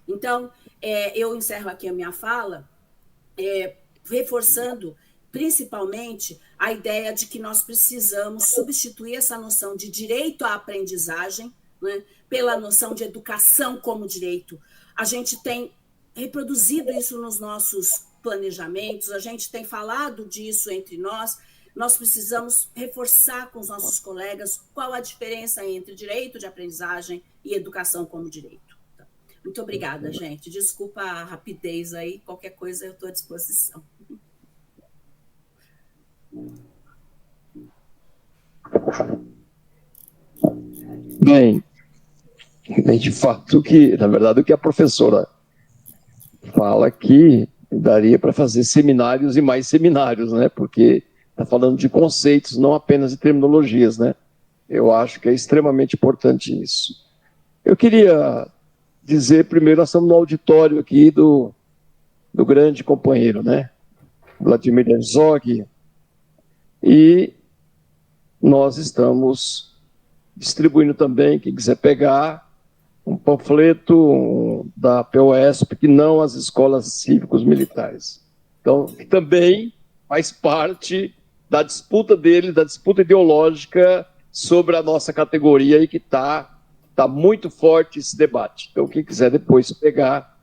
Então, eu encerro aqui a minha fala, reforçando principalmente a ideia de que nós precisamos substituir essa noção de direito à aprendizagem, né, pela noção de educação como direito. A gente tem reproduzido isso nos nossos planejamentos, a gente tem falado disso entre nós. Nós precisamos reforçar com os nossos colegas qual a diferença entre direito de aprendizagem e educação como direito. Muito obrigada, gente. Desculpa a rapidez aí, qualquer coisa eu estou à disposição. Bem, de fato, na verdade, o que a professora fala aqui daria para fazer seminários e mais seminários, né? Porque está falando de conceitos, não apenas de terminologias, né? Eu acho que é extremamente importante isso. Eu queria dizer, primeiro, nós estamos no auditório aqui do grande companheiro, né? Vladimir Herzog, e nós estamos distribuindo também, quem quiser pegar, um panfleto da POSP, que não as escolas cívicos militares. Então, que também faz parte da disputa dele, da disputa ideológica sobre a nossa categoria, e que está muito forte esse debate. Então, quem quiser depois pegar,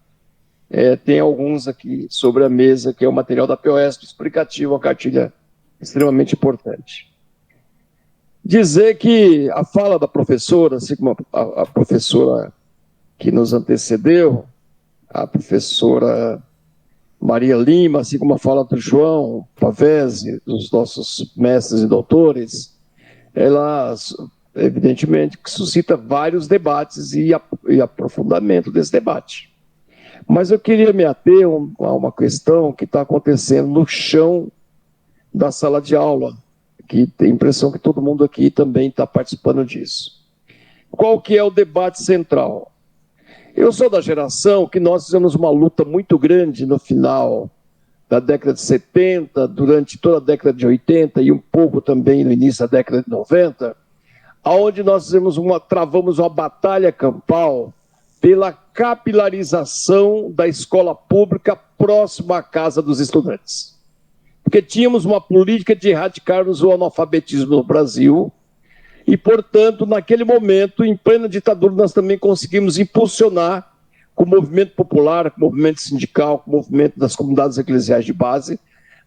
tem alguns aqui sobre a mesa, que é o material da POSP explicativo, uma cartilha extremamente importante. Dizer que a fala da professora, assim como a professora que nos antecedeu, a professora Maria Lima, assim como a fala do João Pavese, dos nossos mestres e doutores, ela, evidentemente, suscita vários debates e aprofundamento desse debate. Mas eu queria me ater a uma questão que está acontecendo no chão da sala de aula, que tem a impressão que todo mundo aqui também está participando disso. Qual que é o debate central? Eu sou da geração que nós fizemos uma luta muito grande no final da década de 70, durante toda a década de 80 e um pouco também no início da década de 90, onde nós travamos uma batalha campal pela capilarização da escola pública próxima à casa dos estudantes. Porque tínhamos uma política de erradicarmos o analfabetismo no Brasil e, portanto, naquele momento, em plena ditadura, nós também conseguimos impulsionar, com o movimento popular, com o movimento sindical, com o movimento das comunidades eclesiais de base,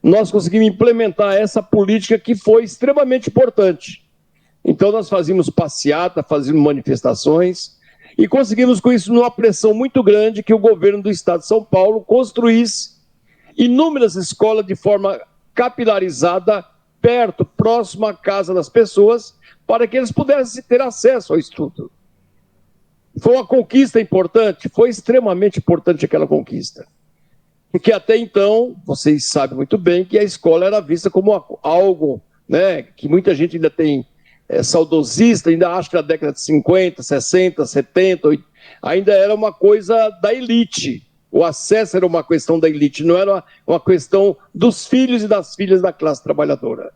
nós conseguimos implementar essa política que foi extremamente importante. Então, nós fazíamos passeata, fazíamos manifestações e conseguimos, com isso, uma pressão muito grande, que o governo do estado de São Paulo construísse inúmeras escolas de forma capilarizada, perto, próximo à casa das pessoas, para que eles pudessem ter acesso ao estudo. Foi uma conquista importante? Foi extremamente importante aquela conquista. Porque até então, vocês sabem muito bem que a escola era vista como algo, né, que muita gente ainda tem saudosista, ainda acha que na década de 50, 60, 70, 80, ainda era uma coisa da elite. O acesso era uma questão da elite, não era uma questão dos filhos e das filhas da classe trabalhadora.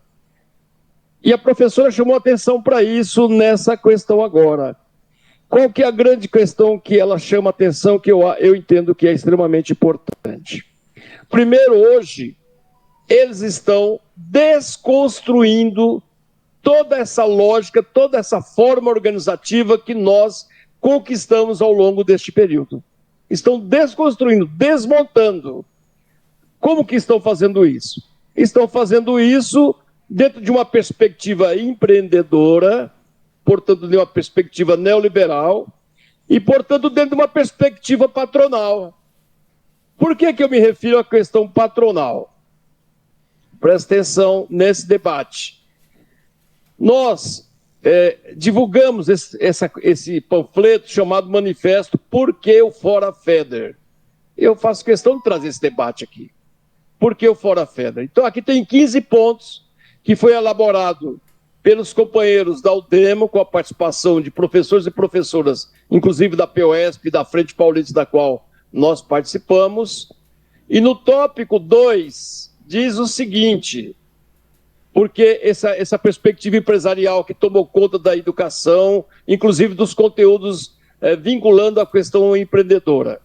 E a professora chamou atenção para isso nessa questão agora. Qual que é a grande questão que ela chama atenção, que eu entendo que é extremamente importante? Primeiro, hoje, eles estão desconstruindo toda essa lógica, toda essa forma organizativa que nós conquistamos ao longo deste período. Estão desconstruindo, desmontando. Como que estão fazendo isso? Estão fazendo isso dentro de uma perspectiva empreendedora, portanto, de uma perspectiva neoliberal, e, portanto, dentro de uma perspectiva patronal. Por que eu me refiro à questão patronal? Presta atenção nesse debate. Nós divulgamos esse panfleto chamado Manifesto Por que o Fora FEDER? Eu faço questão de trazer esse debate aqui. Por que o Fora FEDER? Então, aqui tem 15 pontos que foi elaborado pelos companheiros da UDEMO, com a participação de professores e professoras, inclusive da POSP e da Frente Paulista, da qual nós participamos. E no tópico 2 diz o seguinte: porque essa perspectiva empresarial que tomou conta da educação, inclusive dos conteúdos vinculando a questão empreendedora.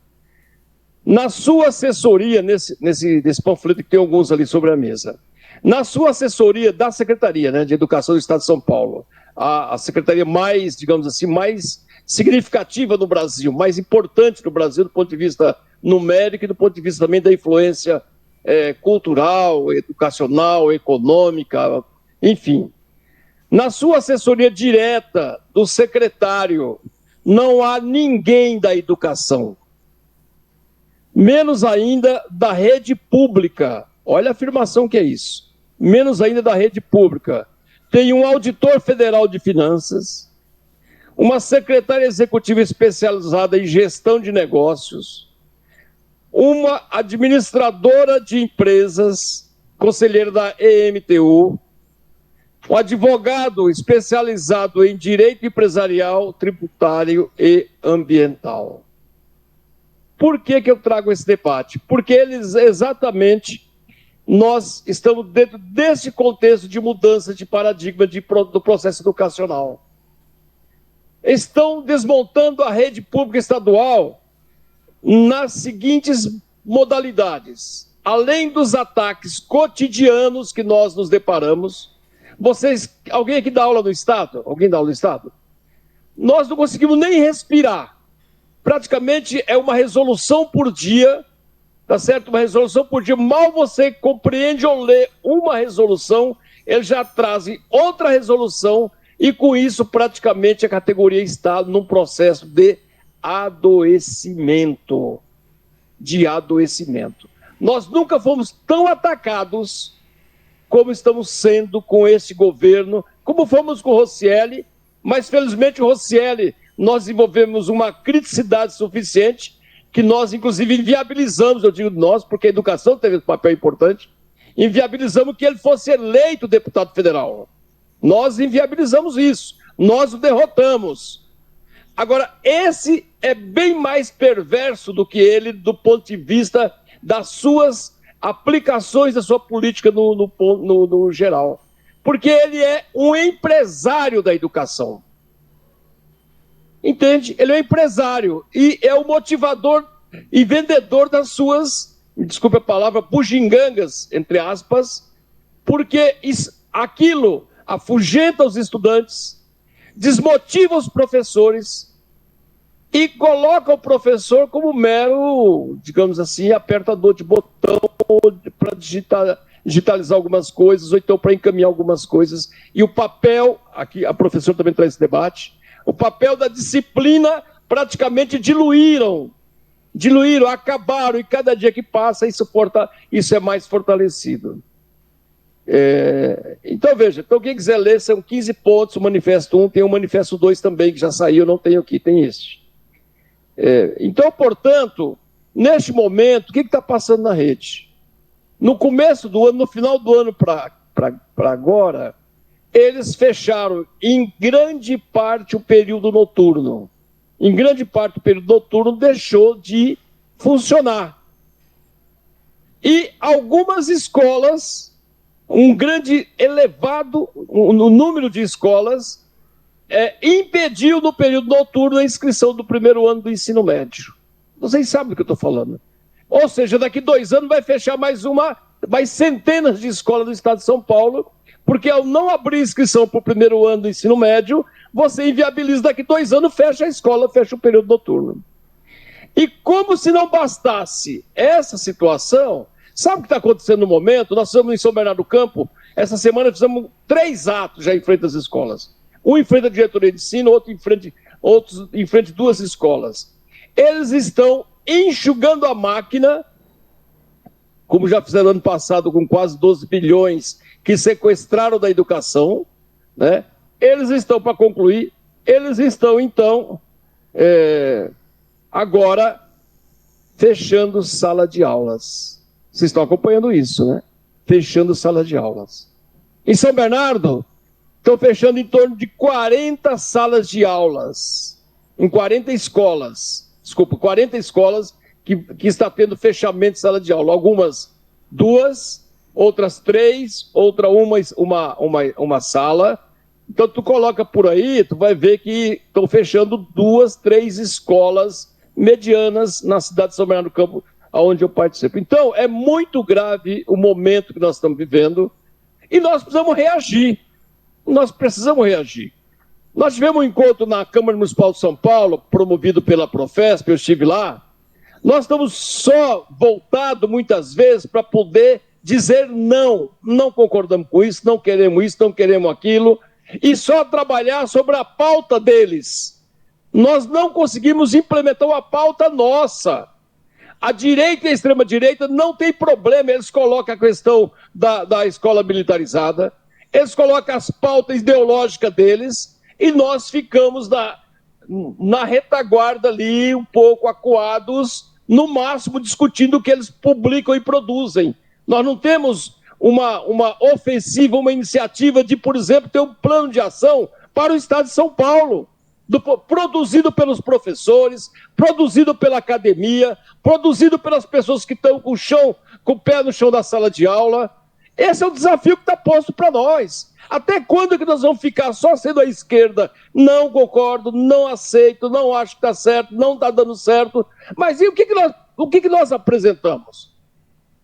Na sua assessoria, nesse panfleto que tem alguns ali sobre a mesa, na sua assessoria da Secretaria, né, de Educação do Estado de São Paulo, a secretaria mais, digamos assim, mais significativa no Brasil, mais importante no Brasil do ponto de vista numérico e do ponto de vista também da influência cultural, educacional, econômica, enfim. Na sua assessoria direta do secretário, não há ninguém da educação, menos ainda da rede pública. Olha a afirmação que é isso. Menos ainda da rede pública. Tem um auditor federal de finanças, uma secretária executiva especializada em gestão de negócios, uma administradora de empresas, conselheira da EMTU, um advogado especializado em direito empresarial, tributário e ambiental. Por que eu trago esse debate? Porque nós estamos dentro desse contexto de mudança de paradigma do processo educacional. Estão desmontando a rede pública estadual nas seguintes modalidades. Além dos ataques cotidianos que nós nos deparamos, alguém aqui dá aula no Estado? Alguém dá aula no Estado? Nós não conseguimos nem respirar. Praticamente é uma resolução por dia, tá certo? Uma resolução por dia. Mal você compreende ou lê uma resolução, ele já traz outra resolução e com isso praticamente a categoria está num processo de adoecimento. Nós nunca fomos tão atacados como estamos sendo com esse governo, como fomos com o Roscielli, mas felizmente o Roscielli nós desenvolvemos uma criticidade suficiente que nós, inclusive, inviabilizamos, eu digo nós, porque a educação teve um papel importante, inviabilizamos que ele fosse eleito deputado federal. Nós inviabilizamos isso, nós o derrotamos. Agora, esse é bem mais perverso do que ele, do ponto de vista das suas aplicações da sua política no geral. Porque ele é um empresário da educação. Entende? Ele é um empresário e é o motivador e vendedor das suas, desculpe a palavra, bugigangas, entre aspas, porque aquilo afugenta os estudantes, desmotiva os professores e coloca o professor como mero, digamos assim, apertador de botão para digitalizar algumas coisas ou então para encaminhar algumas coisas. E o papel, aqui a professora também traz esse debate, o papel da disciplina praticamente diluíram, acabaram, e cada dia que passa isso é mais fortalecido. Então, veja, quem quiser ler, são 15 pontos, o manifesto 1, tem o manifesto 2 também, que já saiu, não tenho aqui, tem este. Então, portanto, neste momento, o que está passando na rede? No começo do ano, no final do ano para agora, eles fecharam em grande parte o período noturno. Em grande parte o período noturno deixou de funcionar. E algumas escolas, um grande elevado número de escolas, impediu no período noturno a inscrição do primeiro ano do ensino médio. Vocês sabem do que eu estou falando. Ou seja, daqui 2 anos vai fechar mais centenas de escolas do estado de São Paulo, porque ao não abrir inscrição para o primeiro ano do ensino médio, você inviabiliza daqui 2 anos, fecha a escola, fecha o período noturno. E como se não bastasse essa situação, sabe o que está acontecendo no momento? Nós estamos em São Bernardo do Campo, essa semana fizemos 3 atos já em frente às escolas. Um em frente à diretoria de ensino, outro em frente de 2 escolas. Eles estão enxugando a máquina, como já fizeram ano passado com quase 12 bilhões que sequestraram da educação, né? Eles estão, para concluir, então, agora fechando sala de aulas. Vocês estão acompanhando isso, né? Fechando sala de aulas. Em São Bernardo, estão fechando em torno de 40 salas de aulas, em 40 escolas, 40 escolas que está tendo fechamento de sala de aula, algumas 2 outras 3, outra uma sala. Então, tu coloca por aí, tu vai ver que estão fechando 2, 3 escolas medianas na cidade de São Bernardo do Campo, onde eu participo. Então, é muito grave o momento que nós estamos vivendo e nós precisamos reagir. Nós precisamos reagir. Nós tivemos um encontro na Câmara Municipal de São Paulo, promovido pela Profesp, eu estive lá. Nós estamos só voltados, muitas vezes, para poder dizer não. Não concordamos com isso, não queremos aquilo, e só trabalhar sobre a pauta deles. Nós não conseguimos implementar uma pauta nossa. A direita e a extrema-direita não tem problema, eles colocam a questão da escola militarizada, eles colocam as pautas ideológicas deles, e nós ficamos na retaguarda ali, um pouco acuados, no máximo discutindo o que eles publicam e produzem. Nós não temos uma ofensiva, uma iniciativa de, por exemplo, ter um plano de ação para o Estado de São Paulo, produzido pelos professores, produzido pela academia, produzido pelas pessoas que estão com o pé no chão da sala de aula. Esse é o desafio que está posto para nós. Até quando é que nós vamos ficar só sendo a esquerda? Não concordo, não aceito, não acho que está certo, não está dando certo. Mas e o que nós apresentamos?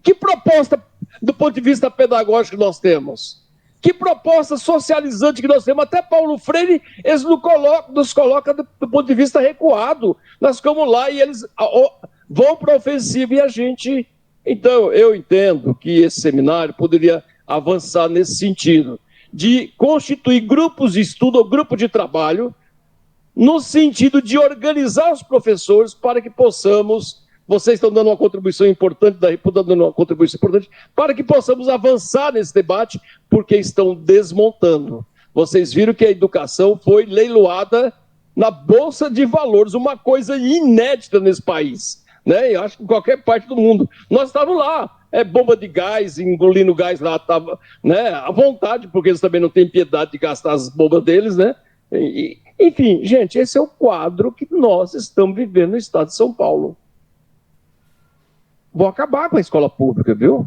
Que proposta do ponto de vista pedagógico nós temos? Que proposta socializante que nós temos? Até Paulo Freire, eles nos colocam do ponto de vista recuado. Nós ficamos lá e eles vão para a ofensiva e a gente... Então, eu entendo que esse seminário poderia avançar nesse sentido, de constituir grupos de estudo ou grupo de trabalho, no sentido de organizar os professores para que possamos... Vocês estão dando uma contribuição importante, para que possamos avançar nesse debate, porque estão desmontando. Vocês viram que a educação foi leiloada na Bolsa de Valores, uma coisa inédita nesse país, né? Eu acho que em qualquer parte do mundo. Nós estávamos lá, bomba de gás, engolindo gás lá, estava, né, à vontade, porque eles também não têm piedade de gastar as bombas deles, né? Enfim, gente, esse é o quadro que nós estamos vivendo no estado de São Paulo. Vão acabar com a escola pública, viu?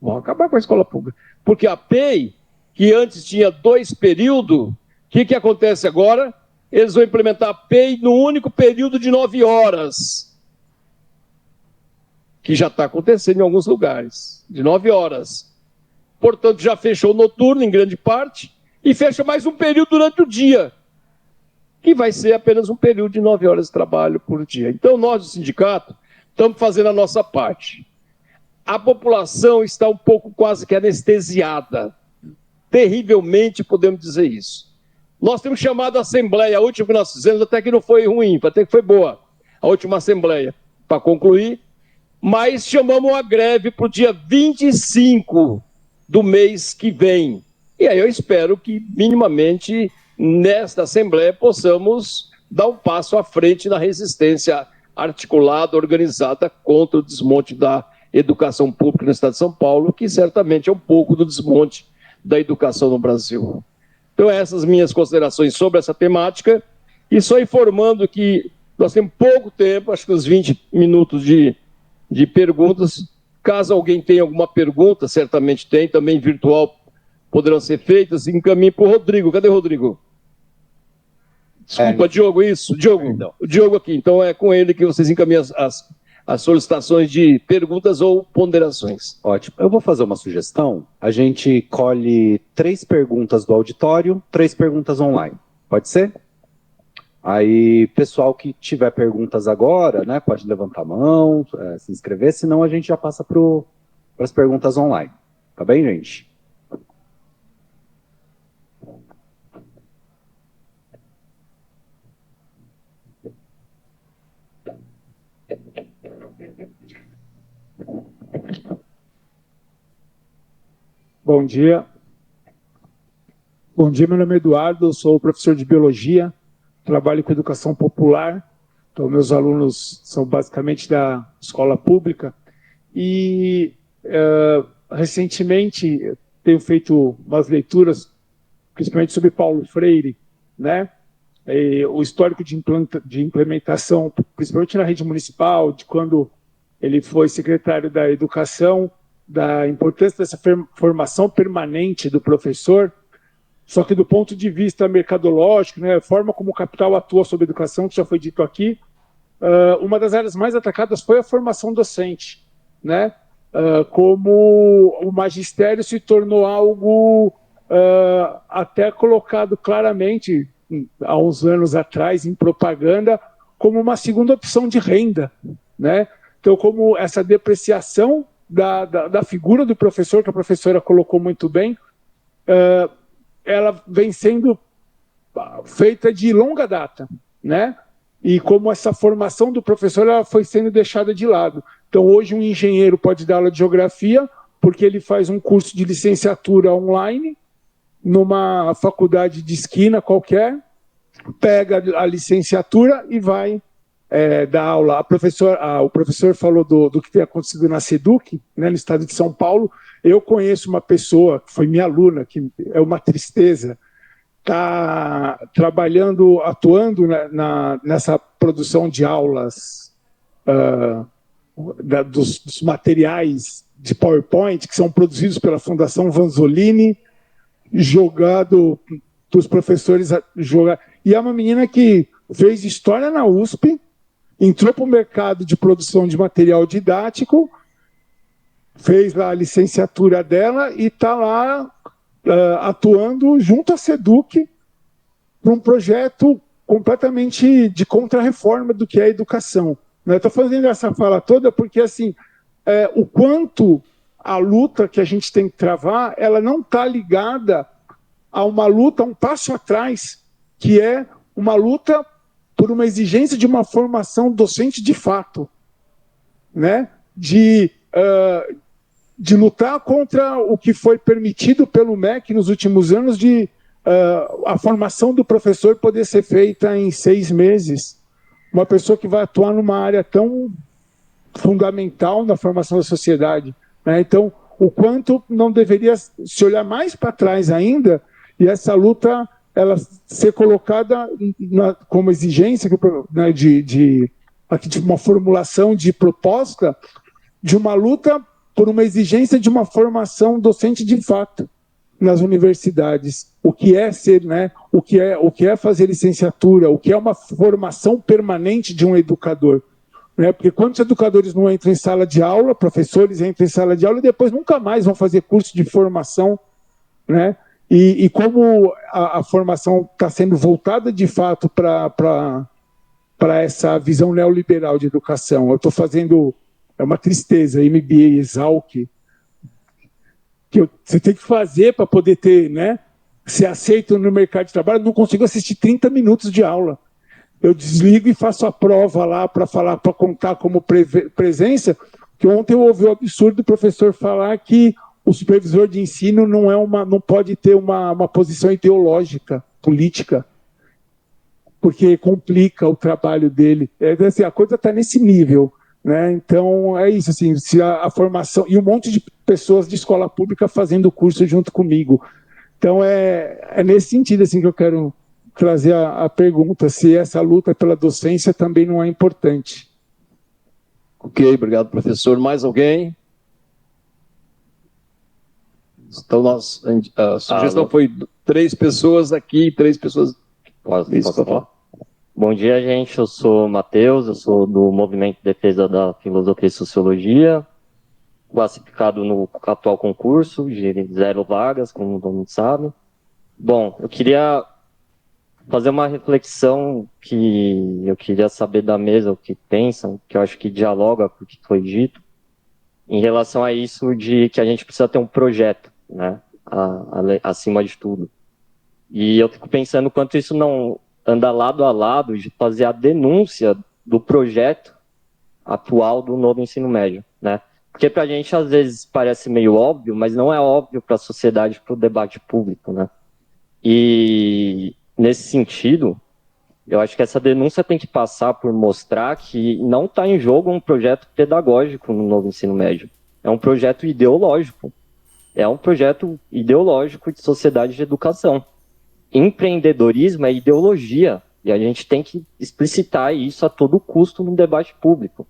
Vão acabar com a escola pública. Porque a PEI, que antes tinha 2 períodos, o que acontece agora? Eles vão implementar a PEI no único período de 9 horas. Que já está acontecendo em alguns lugares. De 9 horas. Portanto, já fechou o noturno, em grande parte, e fecha mais um período durante o dia, que vai ser apenas um período de 9 horas de trabalho por dia. Então, nós, do sindicato, estamos fazendo a nossa parte. A população está um pouco quase que anestesiada. Terrivelmente podemos dizer isso. Nós temos chamado a assembleia, a última que nós fizemos, até que não foi ruim, até que foi boa, a última assembleia, para concluir, mas chamamos a greve para o dia 25 do mês que vem. E aí eu espero que, minimamente, nesta assembleia, possamos dar um passo à frente na resistência articulada, organizada contra o desmonte da educação pública no estado de São Paulo, que certamente é um pouco do desmonte da educação no Brasil. Então, essas minhas considerações sobre essa temática, e só informando que nós temos pouco tempo, acho que uns 20 minutos de perguntas. Caso alguém tenha alguma pergunta, certamente tem, também virtual poderão ser feitas, encaminhe para o Rodrigo. Cadê o Rodrigo? Desculpa, Diogo, isso? Diogo, o Diogo aqui. Então é com ele que vocês encaminham as solicitações de perguntas ou ponderações. Ótimo. Eu vou fazer uma sugestão. A gente colhe 3 perguntas do auditório, 3 perguntas online. Pode ser? Aí, pessoal que tiver perguntas agora, né, pode levantar a mão, se inscrever, senão a gente já passa para as perguntas online. Tá bem, gente? Bom dia. Bom dia, meu nome é Eduardo, eu sou professor de Biologia, trabalho com educação popular, então meus alunos são basicamente da escola pública e recentemente tenho feito umas leituras, principalmente sobre Paulo Freire, né? O histórico de implementação, principalmente na rede municipal, de quando ele foi secretário da Educação, da importância dessa formação permanente do professor, só que do ponto de vista mercadológico, né, a forma como o capital atua sobre a educação, que já foi dito aqui, uma das áreas mais atacadas foi a formação docente, né? Como o magistério se tornou algo até colocado claramente, há uns anos atrás, em propaganda, como uma segunda opção de renda, né? Então, como essa depreciação da figura do professor, que a professora colocou muito bem, ela vem sendo feita de longa data, né? E como essa formação do professor ela foi sendo deixada de lado. Então, hoje, um engenheiro pode dar aula de geografia, porque ele faz um curso de licenciatura online, numa faculdade de esquina qualquer, pega a licenciatura e vai dar aula. O professor falou do que tem acontecido na SEDUC, né, no estado de São Paulo. Eu conheço uma pessoa, que foi minha aluna, que é uma tristeza, está trabalhando, atuando nessa produção de aulas dos materiais de PowerPoint que são produzidos pela Fundação Vanzolini, jogado para os professores jogar. E é uma menina que fez história na USP, entrou para o mercado de produção de material didático, fez lá a licenciatura dela e está lá atuando junto à SEDUC para um projeto completamente de contra-reforma do que é a educação. Eu estou fazendo essa fala toda porque assim, o quanto a luta que a gente tem que travar, ela não está ligada a uma luta, um passo atrás, que é uma luta por uma exigência de uma formação docente de fato, né? De lutar contra o que foi permitido pelo MEC nos últimos anos de a formação do professor poder ser feita em 6 meses. Uma pessoa que vai atuar numa área tão fundamental na formação da sociedade, né? Então, o quanto não deveria se olhar mais para trás ainda e essa luta ela ser colocada como exigência, né, de uma formulação de proposta de uma luta por uma exigência de uma formação docente de fato nas universidades. O que é ser, né? O que é fazer licenciatura? O que é uma formação permanente de um educador? Né? Porque quantos educadores não entram em sala de aula, professores entram em sala de aula e depois nunca mais vão fazer curso de formação, né? E como a formação está sendo voltada de fato para essa visão neoliberal de educação. Eu estou fazendo, é uma tristeza, MBA, Exalc, que você tem que fazer para poder ter, né, ser aceito no mercado de trabalho. Eu não consigo assistir 30 minutos de aula. Eu desligo e faço a prova lá para contar como presença, que ontem eu ouvi o absurdo do professor falar que o supervisor de ensino não pode ter uma posição ideológica, política, porque complica o trabalho dele. Assim, a coisa está nesse nível, né? Então, é isso. Assim, se a formação... E um monte de pessoas de escola pública fazendo o curso junto comigo. Então, é nesse sentido assim, que eu quero trazer a pergunta, se essa luta pela docência também não é importante. Ok, obrigado, professor. Mais alguém? Então, a sugestão foi 3 pessoas aqui, 3 pessoas... Posso falar? Bom dia, gente. Eu sou Matheus, eu sou do Movimento de Defesa da Filosofia e Sociologia, classificado no atual concurso de 0 vagas, como todo mundo sabe. Bom, eu queria fazer uma reflexão que eu queria saber da mesa o que pensam, que eu acho que dialoga com o que foi dito, em relação a isso de que a gente precisa ter um projeto, né, acima de tudo. E eu fico pensando quanto isso não anda lado a lado de fazer a denúncia do projeto atual do novo ensino médio, né? Porque para a gente às vezes parece meio óbvio, mas não é óbvio para a sociedade, para o debate público, né? E nesse sentido, eu acho que essa denúncia tem que passar por mostrar que não está em jogo um projeto pedagógico no novo ensino médio. É um projeto ideológico. É um projeto ideológico de sociedade de educação. Empreendedorismo é ideologia, e a gente tem que explicitar isso a todo custo no debate público.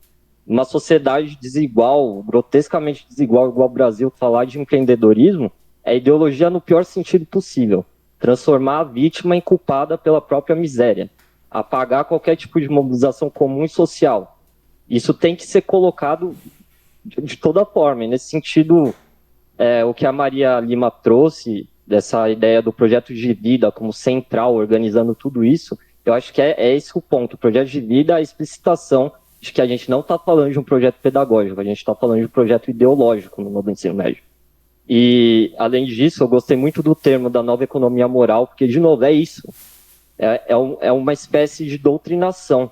numa sociedade desigual, grotescamente desigual, igual ao Brasil, falar de empreendedorismo é ideologia no pior sentido possível. Transformar a vítima em culpada pela própria miséria. Apagar qualquer tipo de mobilização comum e social. Isso tem que ser colocado de toda forma. E nesse sentido, o que a Maria Lima trouxe, dessa ideia do projeto de vida como central, organizando tudo isso, eu acho que é esse o ponto. O projeto de vida é a explicitação de que a gente não está falando de um projeto pedagógico, a gente está falando de um projeto ideológico no novo ensino médio. E, além disso, eu gostei muito do termo da nova economia moral, porque, de novo, é isso. É uma espécie de doutrinação.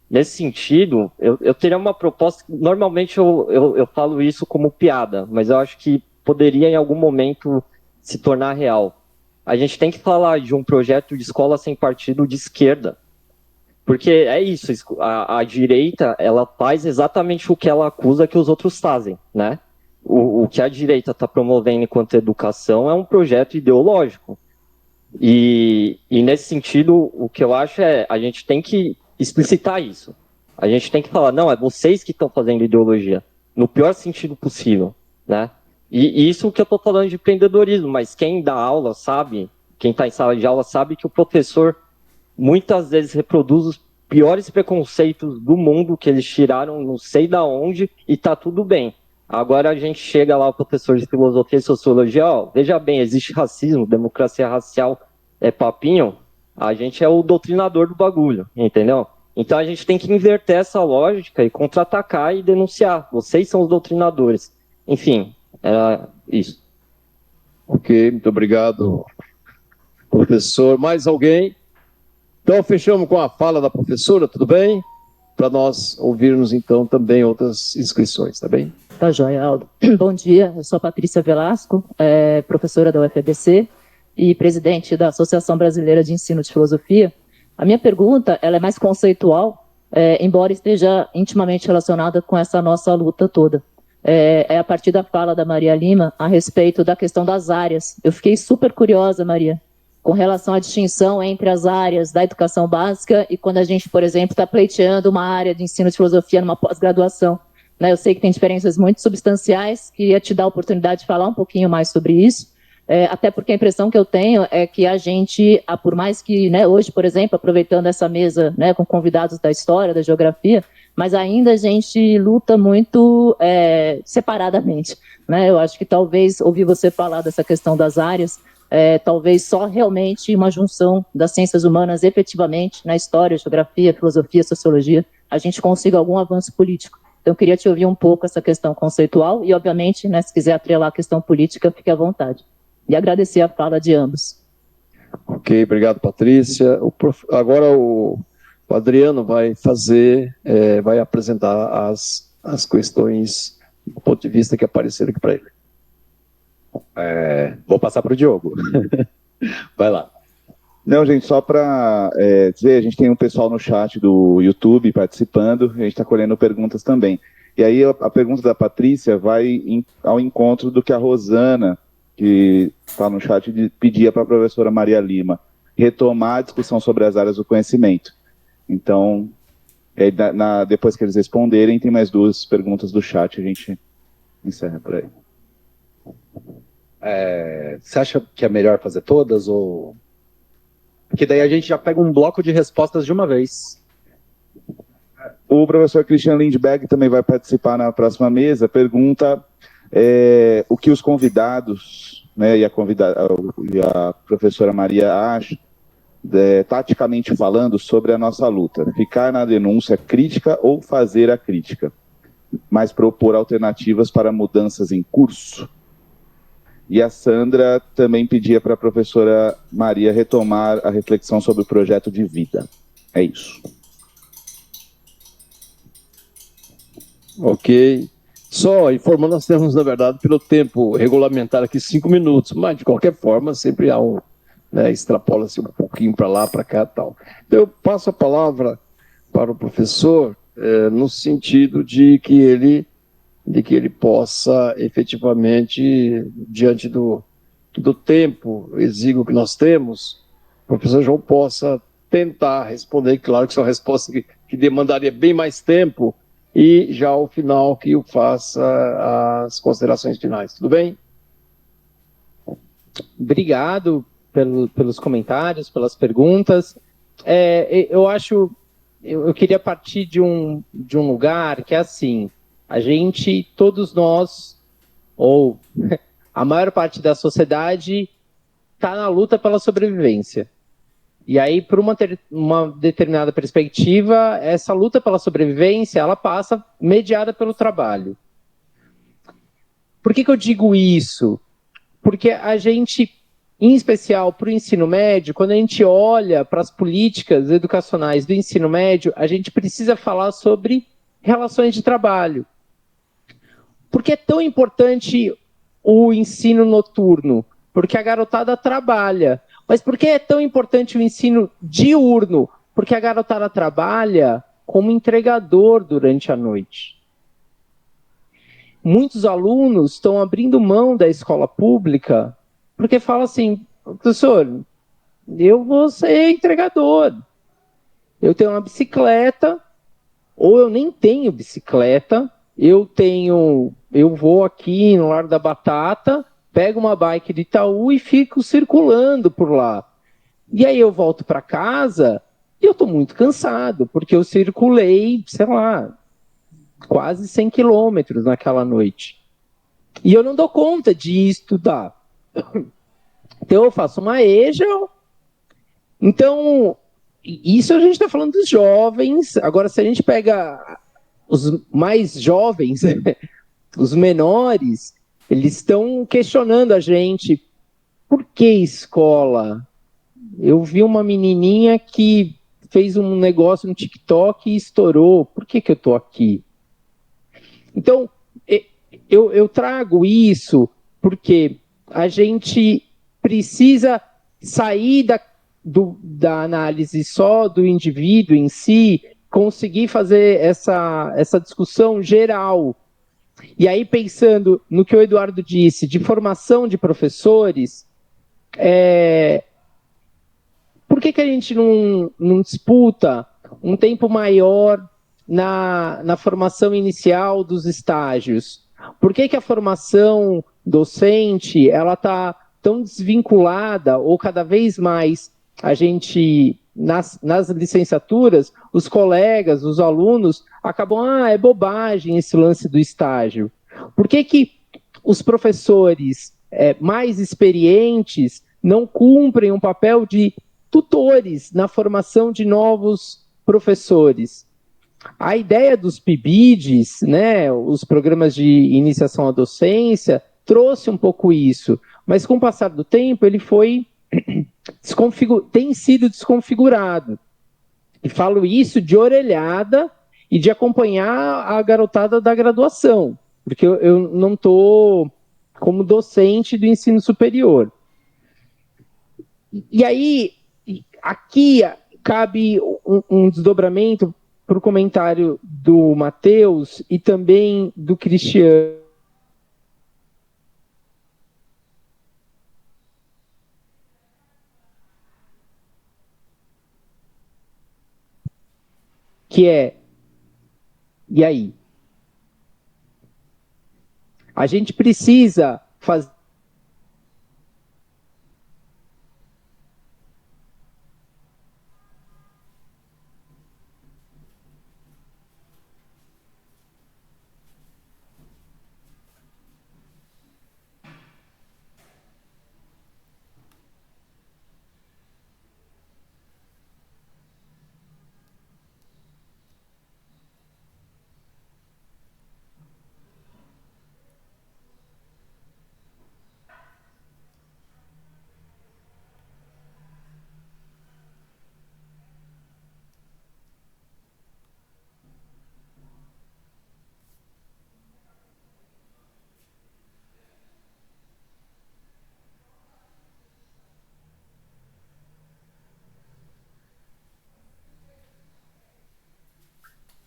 Nesse sentido, eu teria uma proposta. Normalmente eu falo isso como piada, mas eu acho que poderia em algum momento se tornar real. A gente tem que falar de um projeto de escola sem partido de esquerda, porque é isso. A direita, ela faz exatamente o que ela acusa que os outros fazem, né? O que a direita está promovendo enquanto educação é um projeto ideológico. E nesse sentido, o que eu acho a gente tem que explicitar isso. A gente tem que falar, não, é vocês que estão fazendo ideologia, no pior sentido possível, né? E isso que eu estou falando de empreendedorismo, mas quem dá aula sabe, quem está em sala de aula sabe que o professor muitas vezes reproduz os piores preconceitos do mundo que eles tiraram não sei da onde e tá tudo bem. Agora a gente chega lá, o professor de filosofia e sociologia, veja bem, existe racismo, democracia racial é papinho, a gente é o doutrinador do bagulho, entendeu? Então a gente tem que inverter essa lógica e contra-atacar e denunciar. Vocês são os doutrinadores. Enfim, era isso. Ok, muito obrigado, professor. Mais alguém? Então fechamos com a fala da professora, tudo bem? Para nós ouvirmos então também outras inscrições, tá bem? Tá joia, Aldo. Bom dia, eu sou a Patrícia Velasco, professora da UFABC e presidente da Associação Brasileira de Ensino de Filosofia. A minha pergunta, ela é mais conceitual, embora esteja intimamente relacionada com essa nossa luta toda. É a partir da fala da Maria Lima a respeito da questão das áreas. Eu fiquei super curiosa, Maria, com relação à distinção entre as áreas da educação básica e quando a gente, por exemplo, está pleiteando uma área de ensino de filosofia numa pós-graduação. Eu sei que tem diferenças muito substanciais, queria te dar a oportunidade de falar um pouquinho mais sobre isso, até porque a impressão que eu tenho é que a gente, por mais que, hoje, por exemplo, aproveitando essa mesa com convidados da história, da geografia, mas ainda a gente luta muito separadamente. Eu acho que talvez ouvir você falar dessa questão das áreas, talvez só realmente uma junção das ciências humanas efetivamente na história, geografia, filosofia, sociologia, a gente consiga algum avanço político. Então, eu queria te ouvir um pouco essa questão conceitual e, obviamente, se quiser atrelar a questão política, fique à vontade. E agradecer a fala de ambos. Ok, obrigado, Patrícia. Agora o Adriano vai vai apresentar as questões do ponto de vista que apareceram aqui para ele. Vou passar para o Diogo. Vai lá. Não, gente, só para dizer, a gente tem um pessoal no chat do YouTube participando, a gente está colhendo perguntas também. E aí a pergunta da Patrícia vai ao encontro do que a Rosana, que está no chat, pedia para a professora Maria Lima, retomar a discussão sobre as áreas do conhecimento. Então, depois que eles responderem, tem mais duas perguntas do chat, a gente encerra por aí. Você acha que é melhor fazer todas ou... Porque daí a gente já pega um bloco de respostas de uma vez. O professor Christian Lindbergh também vai participar na próxima mesa. Pergunta o que os convidados, e a professora Maria acham, taticamente falando, sobre a nossa luta. Ficar na denúncia crítica ou fazer a crítica, mas propor alternativas para mudanças em curso. E a Sandra também pedia para a professora Maria retomar a reflexão sobre o projeto de vida. É isso. Ok. Só informando, nós temos, na verdade, pelo tempo regulamentar aqui 5 minutos, mas de qualquer forma sempre há extrapola-se um pouquinho para lá, para cá e tal. Então, eu passo a palavra para o professor no sentido de que ele possa efetivamente, diante do tempo exíguo que nós temos, o professor João possa tentar responder. Claro que são respostas que demandaria bem mais tempo, e já ao final que eu faça as considerações finais. Tudo bem? Obrigado pelos comentários, pelas perguntas. Eu queria partir de um lugar que é assim, todos nós, ou a maior parte da sociedade, está na luta pela sobrevivência. E aí, por uma determinada perspectiva, essa luta pela sobrevivência, ela passa mediada pelo trabalho. Por que eu digo isso? Porque a gente, em especial para o ensino médio, quando a gente olha para as políticas educacionais do ensino médio, a gente precisa falar sobre relações de trabalho. Por que é tão importante o ensino noturno? Porque a garotada trabalha. Mas por que é tão importante o ensino diurno? Porque a garotada trabalha como entregador durante a noite. Muitos alunos estão abrindo mão da escola pública porque falam assim, professor, eu vou ser entregador. Eu tenho uma bicicleta, ou eu nem tenho bicicleta, eu vou aqui no Largo da Batata, pego uma bike de Itaú e fico circulando por lá. E aí eu volto para casa e eu estou muito cansado, porque eu circulei, sei lá, quase 100 quilômetros naquela noite. E eu não dou conta de estudar. Então eu faço uma EJA. Então, isso a gente está falando dos jovens. Agora, se a gente pega os mais jovens, os menores, eles estão questionando a gente, por que escola? Eu vi uma menininha que fez um negócio no TikTok e estourou, por que eu estou aqui? Então, eu trago isso porque a gente precisa sair da análise só do indivíduo em si, conseguir fazer essa discussão geral. E aí, pensando no que o Eduardo disse, de formação de professores, por que a gente não disputa um tempo maior na formação inicial dos estágios? Por que a formação docente ela está tão desvinculada, ou cada vez mais a gente, nas licenciaturas, os colegas, os alunos, acabam, é bobagem esse lance do estágio. Por que os professores mais experientes não cumprem um papel de tutores na formação de novos professores? A ideia dos PIBIDs, né, os programas de iniciação à docência, trouxe um pouco isso, mas com o passar do tempo ele foi tem sido desconfigurado. E falo isso de orelhada e de acompanhar a garotada da graduação, porque eu não estou como docente do ensino superior. E aí, aqui cabe um desdobramento para o comentário do Matheus e também do Cristiano. Que e aí? A gente precisa fazer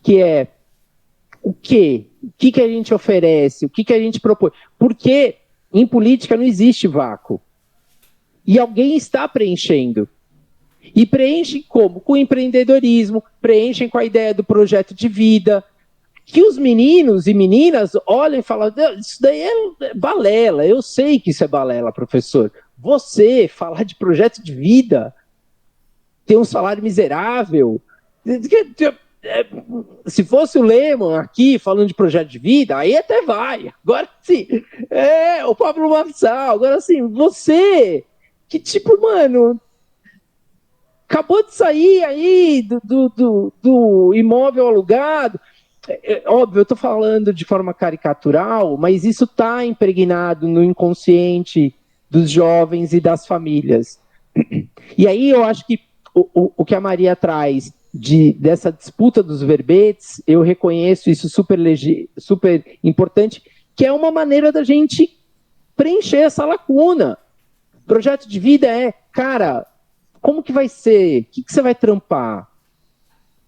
que o quê? O que a gente oferece? O que a gente propõe? Porque em política não existe vácuo. E alguém está preenchendo. E preenche como? Com empreendedorismo, preenchem com a ideia do projeto de vida. que os meninos e meninas olhem e falam, isso daí é balela, eu sei que isso é balela, professor. Você falar de projeto de vida, ter um salário miserável, se fosse o Lehmann aqui falando de projeto de vida, aí até vai. Agora sim, o Pablo Marçal, agora sim, você, que tipo, mano, acabou de sair aí do imóvel alugado. Óbvio, eu estou falando de forma caricatural, mas isso está impregnado no inconsciente dos jovens e das famílias. E aí eu acho que o que a Maria traz dessa disputa dos verbetes, eu reconheço isso super importante, que é uma maneira da gente preencher essa lacuna. Projeto de vida cara, como que vai ser? O que você vai trampar?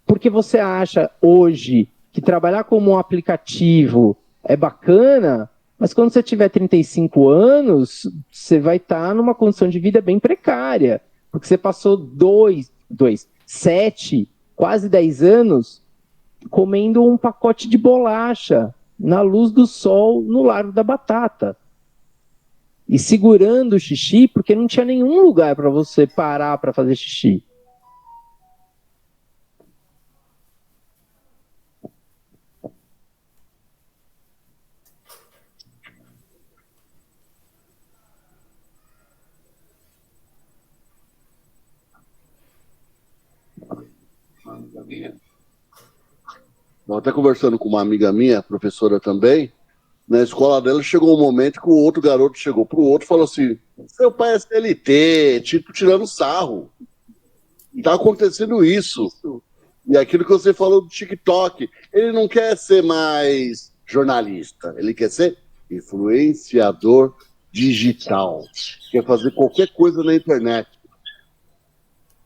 Porque você acha hoje que trabalhar como um aplicativo é bacana, mas quando você tiver 35 anos, você vai estar numa condição de vida bem precária, porque você passou 7, quase 10 anos comendo um pacote de bolacha na luz do sol no Largo da Batata. E segurando o xixi, porque não tinha nenhum lugar para você parar para fazer xixi. Estava até conversando com uma amiga minha, professora também. Na escola dela chegou um momento que o outro garoto chegou para o outro e falou assim: seu pai é CLT, tipo, tirando sarro. Está acontecendo isso. E aquilo que você falou do TikTok, ele não quer ser mais jornalista, ele quer ser influenciador digital. Quer fazer qualquer coisa na internet.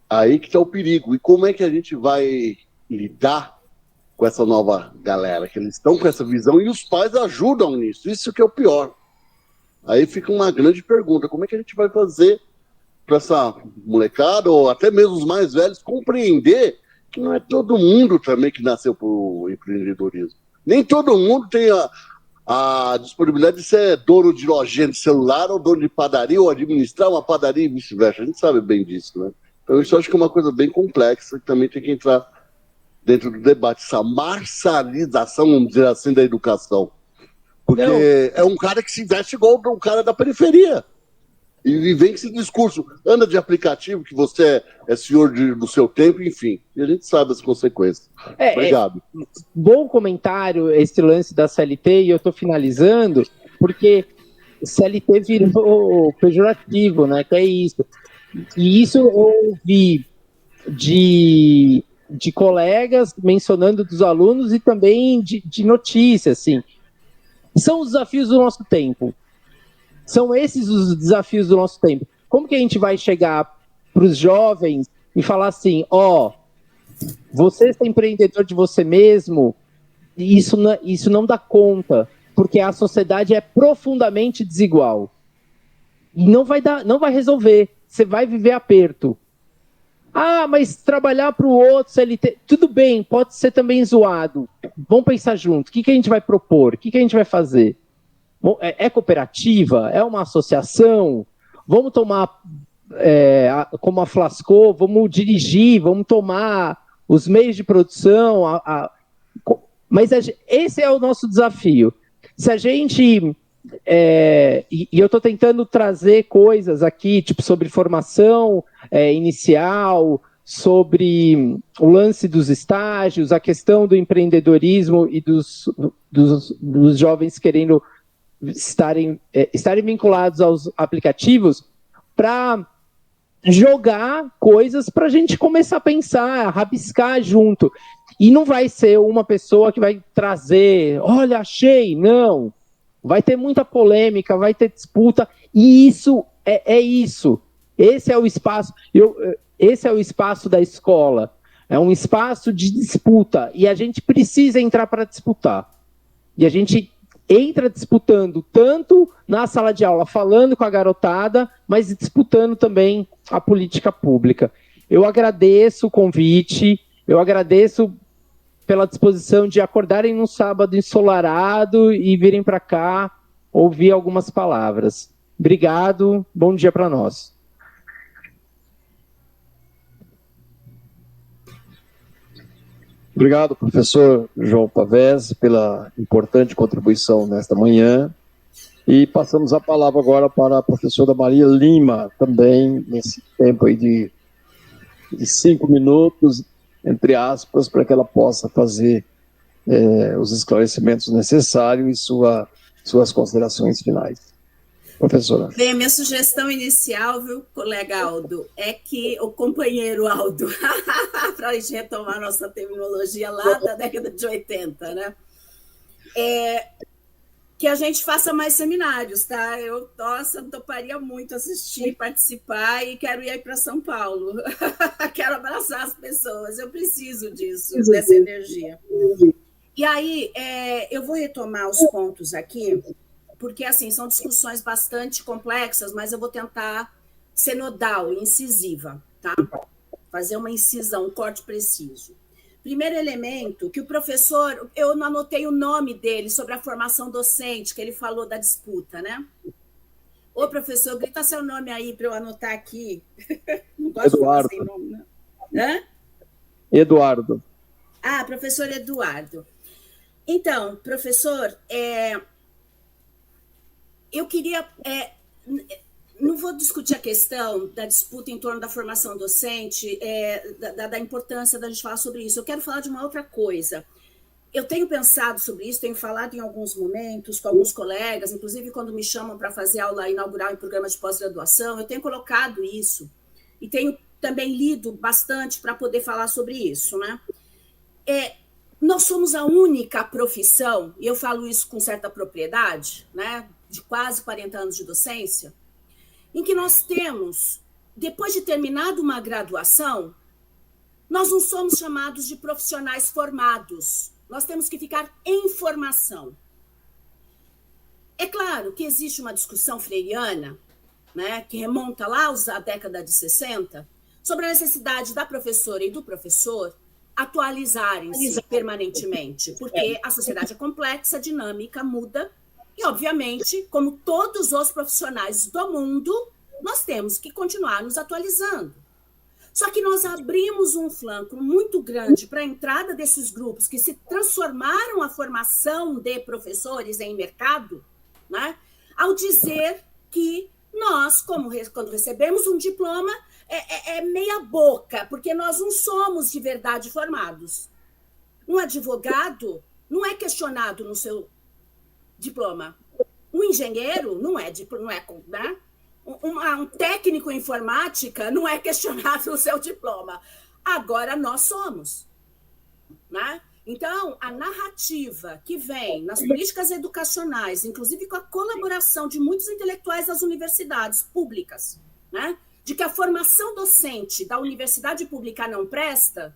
Aí que está o perigo. E como é que a gente vai lidar com essa nova galera, que eles estão com essa visão e os pais ajudam nisso, isso que é o pior. Aí fica uma grande pergunta, como é que a gente vai fazer para essa molecada, ou até mesmo os mais velhos, compreender que não é todo mundo também que nasceu para o empreendedorismo. Nem todo mundo tem a disponibilidade de ser dono de lojinha de celular, ou dono de padaria, ou administrar uma padaria e vice-versa. A gente sabe bem disso, né? Então isso eu acho que é uma coisa bem complexa, que também tem que entrar dentro do debate, essa marcialização, vamos dizer assim, da educação. Porque é um cara que se veste igual um cara da periferia. E vem com esse discurso, anda de aplicativo, que você é senhor do seu tempo, enfim. E a gente sabe as consequências. Obrigado. Bom comentário esse lance da CLT, e eu estou finalizando, porque CLT virou pejorativo, né? Que é isso. E isso eu ouvi de colegas mencionando dos alunos e também de notícias, assim. São os desafios do nosso tempo. São esses os desafios do nosso tempo. Como que a gente vai chegar para os jovens e falar assim, você é empreendedor de você mesmo, e isso não dá conta, porque a sociedade é profundamente desigual. E não vai resolver. Você vai viver aperto. Mas trabalhar para o outro, CLT, tudo bem, pode ser também zoado. Vamos pensar junto. O que a gente vai propor? O que a gente vai fazer? É cooperativa? É uma associação? Vamos tomar, como a Flascou, vamos dirigir, vamos tomar os meios de produção. Mas esse é o nosso desafio. Se a gente... e eu estou tentando trazer coisas aqui, tipo sobre formação inicial, sobre o lance dos estágios, a questão do empreendedorismo e dos jovens querendo estarem vinculados aos aplicativos, para jogar coisas para a gente começar a pensar, a rabiscar junto. E não vai ser uma pessoa que vai trazer, olha, achei, não. Vai ter muita polêmica, vai ter disputa, e isso é isso. Esse é o espaço. Esse é o espaço da escola. É um espaço de disputa, e a gente precisa entrar para disputar. E a gente entra disputando tanto na sala de aula, falando com a garotada, mas disputando também a política pública. Eu agradeço o convite, eu agradeço pela disposição de acordarem num sábado ensolarado e virem para cá ouvir algumas palavras. Obrigado, bom dia para nós. Obrigado, professor João Pavese, pela importante contribuição nesta manhã. E passamos a palavra agora para a professora Maria Lima, também nesse tempo aí de 5 minutos, entre aspas, para que ela possa fazer os esclarecimentos necessários e suas considerações finais. Professora. Bem, a minha sugestão inicial, viu, colega Aldo, é que o companheiro Aldo, para a gente retomar nossa terminologia lá da década de 80, né? Que a gente faça mais seminários, tá? Eu toparia muito assistir, participar e quero ir aí para São Paulo. Quero abraçar as pessoas, eu preciso disso, dessa energia. E aí, eu vou retomar os pontos aqui, porque, assim, são discussões bastante complexas, mas eu vou tentar ser nodal, incisiva, tá? Fazer uma incisão, um corte preciso. Primeiro elemento, que o professor, eu não anotei o nome dele sobre a formação docente, que ele falou da disputa, né? Ô, professor, grita seu nome aí para eu anotar aqui. Não gosto Eduardo. de falar sem nome, não. Hã? Eduardo. Ah, professor Eduardo. Então, professor, eu queria... não vou discutir a questão da disputa em torno da formação docente, da importância da gente falar sobre isso. Eu quero falar de uma outra coisa. Eu tenho pensado sobre isso, tenho falado em alguns momentos com alguns colegas, inclusive quando me chamam para fazer aula inaugural em programa de pós-graduação, eu tenho colocado isso e tenho também lido bastante para poder falar sobre isso, né? Nós somos a única profissão, e eu falo isso com certa propriedade, né, de quase 40 anos de docência, em que nós temos, depois de terminada uma graduação, nós não somos chamados de profissionais formados, nós temos que ficar em formação. É claro que existe uma discussão freiriana, né, que remonta lá à década de 60, sobre a necessidade da professora e do professor atualizarem-se permanentemente, porque a sociedade é complexa, a dinâmica muda, e, obviamente, como todos os profissionais do mundo, nós temos que continuar nos atualizando. Só que nós abrimos um flanco muito grande para a entrada desses grupos que se transformaram a formação de professores em mercado, né, ao dizer que nós, quando recebemos um diploma, é meia boca, porque nós não somos de verdade formados. Um advogado não é questionado no seu diploma. Um engenheiro não é né? Um técnico em informática não é questionado no seu diploma. Agora nós somos, né? Então, a narrativa que vem nas políticas educacionais, inclusive com a colaboração de muitos intelectuais das universidades públicas, né, de que a formação docente da universidade pública não presta,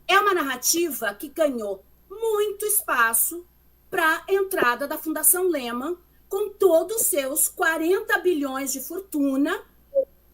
é uma narrativa que ganhou muito espaço para a entrada da Fundação Lehman, com todos os seus 40 bilhões de fortuna,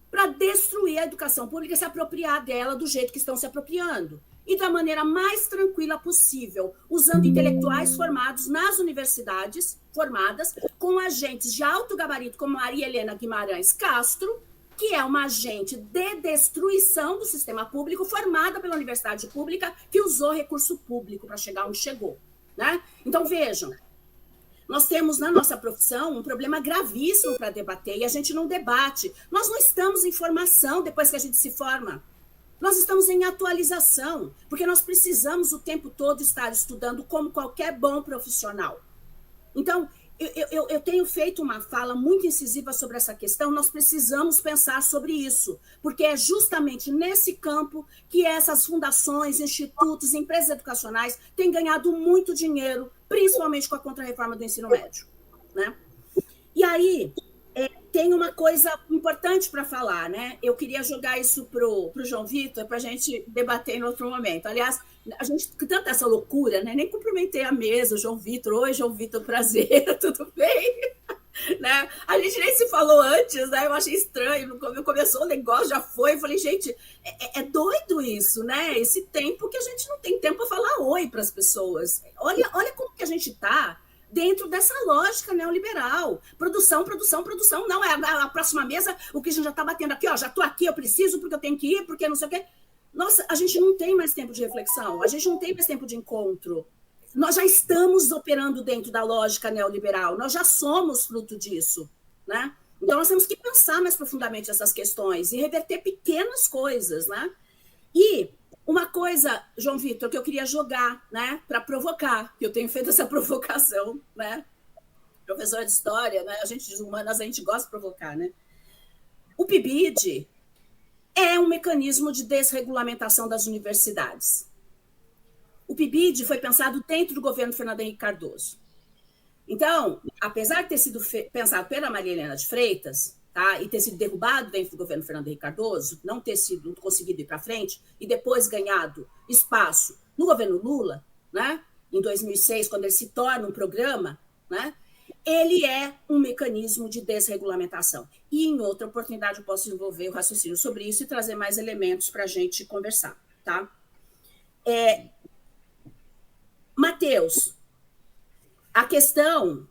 para destruir a educação pública e se apropriar dela do jeito que estão se apropriando. E da maneira mais tranquila possível, usando intelectuais formados nas universidades, formadas, com agentes de alto gabarito, como Maria Helena Guimarães Castro, que é uma agente de destruição do sistema público, formada pela universidade pública, que usou recurso público para chegar onde chegou, né? Então, vejam, nós temos na nossa profissão um problema gravíssimo para debater, e a gente não debate. Nós não estamos em formação depois que a gente se forma. Nós estamos em atualização, porque nós precisamos o tempo todo estar estudando como qualquer bom profissional. Então, eu tenho feito uma fala muito incisiva sobre essa questão, nós precisamos pensar sobre isso, porque é justamente nesse campo que essas fundações, institutos, empresas educacionais têm ganhado muito dinheiro, principalmente com a contrarreforma do ensino médio, né? E aí, tem uma coisa importante para falar, né? Eu queria jogar isso pro João Vitor para a gente debater em outro momento. Aliás, a gente, com tanta essa loucura, né? Nem cumprimentei a mesa, o João Vitor. Oi, João Vitor, prazer, tudo bem? né? A gente nem se falou antes, né? Eu achei estranho. Quando começou o negócio, já foi. Eu falei, gente, é doido isso, né? Esse tempo que a gente não tem tempo para falar oi para as pessoas. Olha como que a gente está dentro dessa lógica neoliberal. Produção, produção, produção. Não, é a próxima mesa, o que a gente já está batendo aqui, ó, já estou aqui, eu preciso, porque eu tenho que ir, porque não sei o quê. Nossa, a gente não tem mais tempo de reflexão, a gente não tem mais tempo de encontro. Nós já estamos operando dentro da lógica neoliberal, nós já somos fruto disso, né? Então, nós temos que pensar mais profundamente essas questões e reverter pequenas coisas, né? E uma coisa, João Vitor, que eu queria jogar, né, para provocar, que eu tenho feito essa provocação, né? Professor de história, né? A gente de humanas, a gente gosta de provocar, né? O PIBID é um mecanismo de desregulamentação das universidades. O PIBID foi pensado dentro do governo Fernando Henrique Cardoso. Então, apesar de ter sido pensado pela Maria Helena de Freitas, tá, e ter sido derrubado dentro do governo Fernando Henrique Cardoso, não ter sido conseguido ir para frente, e depois ganhado espaço no governo Lula, né, em 2006, quando ele se torna um programa, né, ele é um mecanismo de desregulamentação. E em outra oportunidade eu posso desenvolver o raciocínio sobre isso e trazer mais elementos para a gente conversar. Tá? Matheus, a questão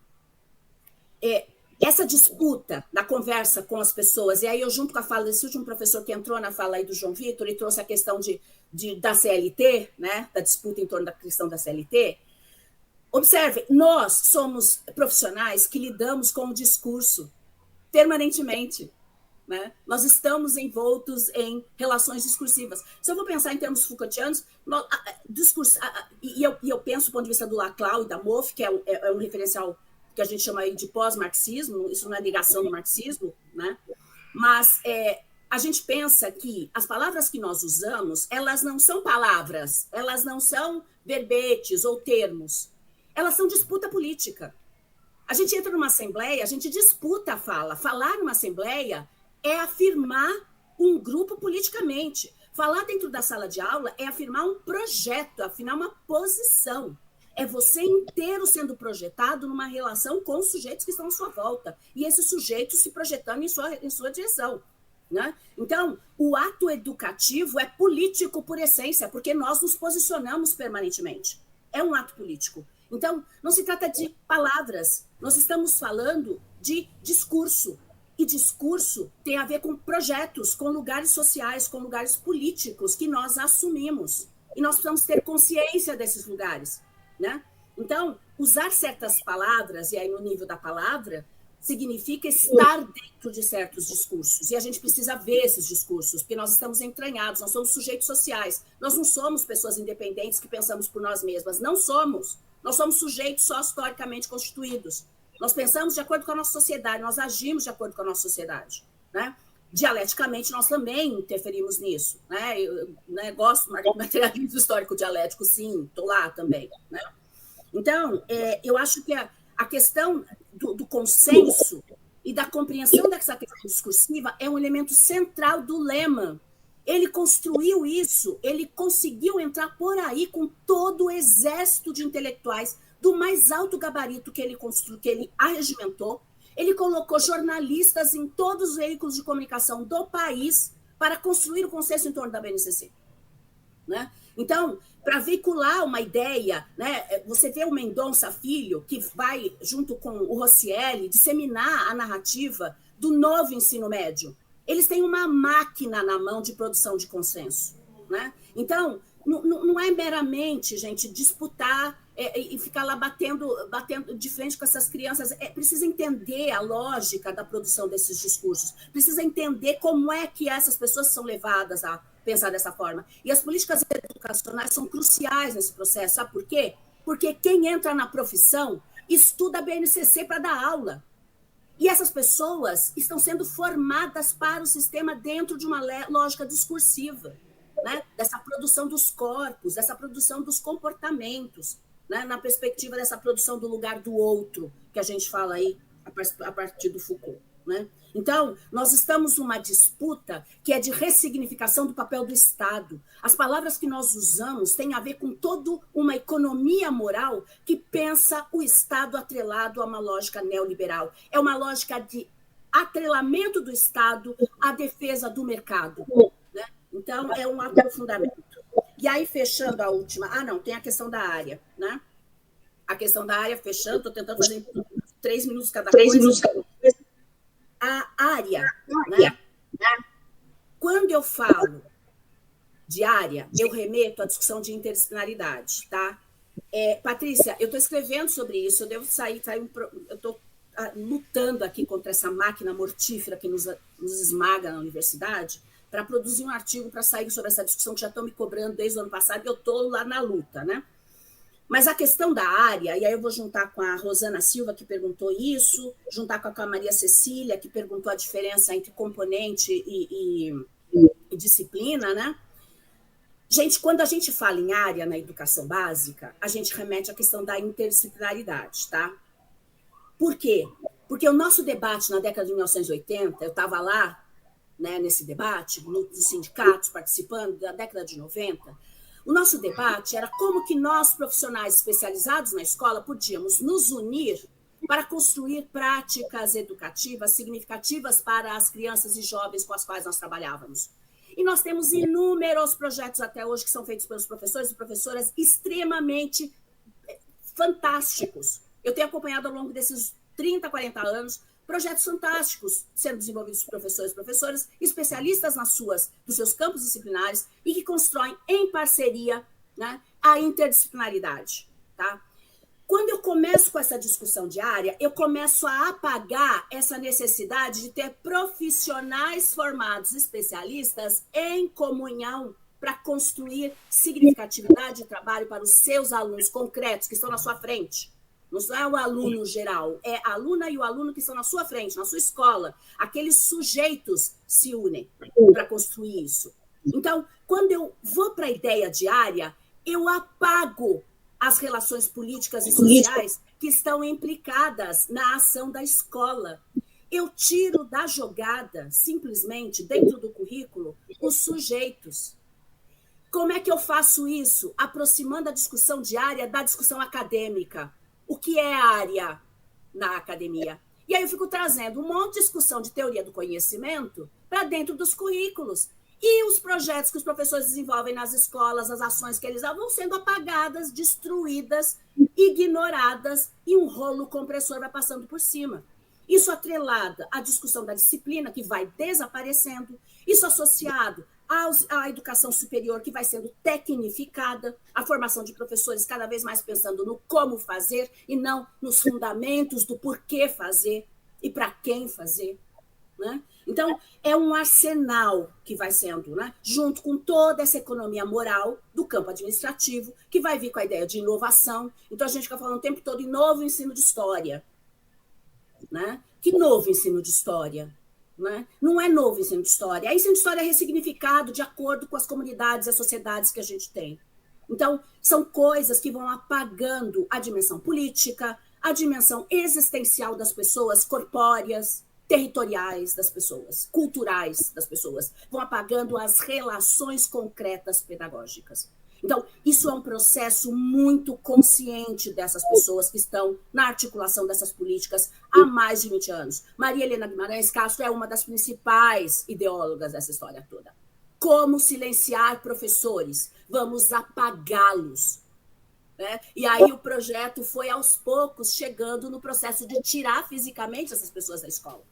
essa disputa da conversa com as pessoas, e aí eu junto com a fala desse último professor que entrou na fala aí do João Vitor, ele trouxe a questão da CLT, né, da disputa em torno da questão da CLT. Observe, nós somos profissionais que lidamos com o discurso permanentemente, né? Nós estamos envoltos em relações discursivas. Se eu vou pensar em termos Foucaultianos, e eu penso do ponto de vista do Laclau e da Moff, que é um referencial que a gente chama aí de pós-marxismo, isso não é ligação do marxismo, né? Mas a gente pensa que as palavras que nós usamos, elas não são palavras, elas não são verbetes ou termos, elas são disputa política. A gente entra numa assembleia, a gente disputa a fala. Falar numa assembleia é afirmar um grupo politicamente. Falar dentro da sala de aula é afirmar um projeto, afirmar uma posição. É você inteiro sendo projetado numa relação com os sujeitos que estão à sua volta. E esses sujeitos se projetando em sua direção. Né? Então, o ato educativo é político por essência, porque nós nos posicionamos permanentemente. É um ato político. Então, não se trata de palavras, nós estamos falando de discurso. E discurso tem a ver com projetos, com lugares sociais, com lugares políticos que nós assumimos. E nós precisamos ter consciência desses lugares. Né? Então, usar certas palavras, e aí no nível da palavra, significa estar dentro de certos discursos. E a gente precisa ver esses discursos, porque nós estamos entranhados, nós somos sujeitos sociais. Nós não somos pessoas independentes que pensamos por nós mesmas. Não somos. Nós somos sujeitos só historicamente constituídos. Nós pensamos de acordo com a nossa sociedade, nós agimos de acordo com a nossa sociedade. Né? Dialeticamente, nós também interferimos nisso. Né? Eu gosto do materialismo histórico dialético, sim, estou lá também. Né? Então, eu acho que a questão do consenso e da compreensão dessa questão discursiva é um elemento central do Lehmann. Ele construiu isso, ele conseguiu entrar por aí com todo o exército de intelectuais do mais alto gabarito que ele construiu, que ele arregimentou. Ele colocou jornalistas em todos os veículos de comunicação do país para construir o consenso em torno da BNCC. Né? Então, para veicular uma ideia, né, você vê o Mendonça Filho, que vai, junto com o Rossielli, disseminar a narrativa do novo ensino médio. Eles têm uma máquina na mão de produção de consenso. Né? Então, não é meramente, gente, disputar e ficar lá batendo de frente com essas crianças. Precisa entender a lógica da produção desses discursos. Precisa entender como é que essas pessoas são levadas a pensar dessa forma. E as políticas educacionais são cruciais nesse processo. Sabe por quê? Porque quem entra na profissão estuda a BNCC para dar aula. E essas pessoas estão sendo formadas para o sistema dentro de uma lógica discursiva, né? Dessa produção dos corpos, dessa produção dos comportamentos, né? Na perspectiva dessa produção do lugar do outro, que a gente fala aí a partir do Foucault. né? Então, nós estamos numa disputa que é de ressignificação do papel do Estado. As palavras que nós usamos têm a ver com toda uma economia moral que pensa o Estado atrelado a uma lógica neoliberal. É uma lógica de atrelamento do Estado à defesa do mercado, né? Então, é um aprofundamento. E aí, fechando a última... tem a questão da área, né? A questão da área, fechando, estou tentando fazer em 3 minutos cada coisa. A área, né? Quando eu falo de área, eu remeto à discussão de interdisciplinaridade, tá? Patrícia, eu estou escrevendo sobre isso, eu devo sair eu estou lutando aqui contra essa máquina mortífera que nos esmaga na universidade, para produzir um artigo para sair sobre essa discussão que já estão me cobrando desde o ano passado, e eu estou lá na luta, né? Mas a questão da área, e aí eu vou juntar com a Rosana Silva, que perguntou isso, juntar com a Maria Cecília, que perguntou a diferença entre componente e disciplina, né? Gente, quando a gente fala em área na educação básica, a gente remete à questão da interdisciplinaridade, tá? Por quê? Porque o nosso debate na década de 1980, eu estava lá, né, nesse debate, nos sindicatos, participando da década de 90, o nosso debate era como que nós, profissionais especializados na escola, podíamos nos unir para construir práticas educativas significativas para as crianças e jovens com as quais nós trabalhávamos. E nós temos inúmeros projetos até hoje que são feitos pelos professores e professoras extremamente fantásticos. Eu tenho acompanhado ao longo desses 30, 40 anos projetos fantásticos sendo desenvolvidos por professores e professoras, especialistas nos seus campos disciplinares e que constroem em parceria, né, a interdisciplinaridade. Tá? Quando eu começo com essa discussão diária, eu começo a apagar essa necessidade de ter profissionais formados especialistas em comunhão para construir significatividade de trabalho para os seus alunos concretos que estão na sua frente. Não é o aluno geral, é a aluna e o aluno que estão na sua frente, na sua escola. Aqueles sujeitos se unem para construir isso. Então, quando eu vou para a ideia de área, eu apago as relações políticas e sociais que estão implicadas na ação da escola. Eu tiro da jogada, simplesmente, dentro do currículo, os sujeitos. Como é que eu faço isso? Aproximando a discussão diária da discussão acadêmica. O que é área na academia? E aí eu fico trazendo um monte de discussão de teoria do conhecimento para dentro dos currículos. E os projetos que os professores desenvolvem nas escolas, as ações que eles dão, vão sendo apagadas, destruídas, ignoradas, e um rolo compressor vai passando por cima. Isso atrelado à discussão da disciplina, que vai desaparecendo, isso associado à educação superior, que vai sendo tecnificada, a formação de professores cada vez mais pensando no como fazer e não nos fundamentos do porquê fazer e para quem fazer, né? Então, é um arsenal que vai sendo, né, junto com toda essa economia moral do campo administrativo, que vai vir com a ideia de inovação. Então, a gente fica falando o tempo todo em novo ensino de história, né? Que novo ensino de história? Né? Não é novo ensino de história. A ensino de história é ressignificado de acordo com as comunidades e as sociedades que a gente tem. Então, são coisas que vão apagando a dimensão política, a dimensão existencial das pessoas, corpóreas, territoriais das pessoas, culturais das pessoas. Vão apagando as relações concretas pedagógicas. Então, isso é um processo muito consciente dessas pessoas que estão na articulação dessas políticas há mais de 20 anos. Maria Helena Guimarães Castro é uma das principais ideólogas dessa história toda. Como silenciar professores? Vamos apagá-los. Né? E aí o projeto foi, aos poucos, chegando no processo de tirar fisicamente essas pessoas da escola.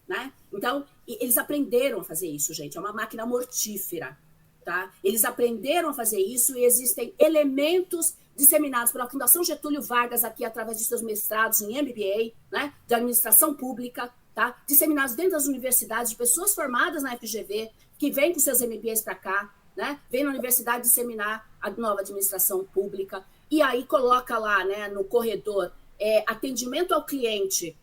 Né? Então, eles aprenderam a fazer isso, gente. É uma máquina mortífera. Tá? Eles aprenderam a fazer isso e existem elementos disseminados pela Fundação Getúlio Vargas aqui através de seus mestrados em MBA, né, de administração pública, tá? Disseminados dentro das universidades de pessoas formadas na FGV que vêm com seus MBAs para cá, né, vêm na universidade disseminar a nova administração pública e aí coloca lá, né, no corredor atendimento ao cliente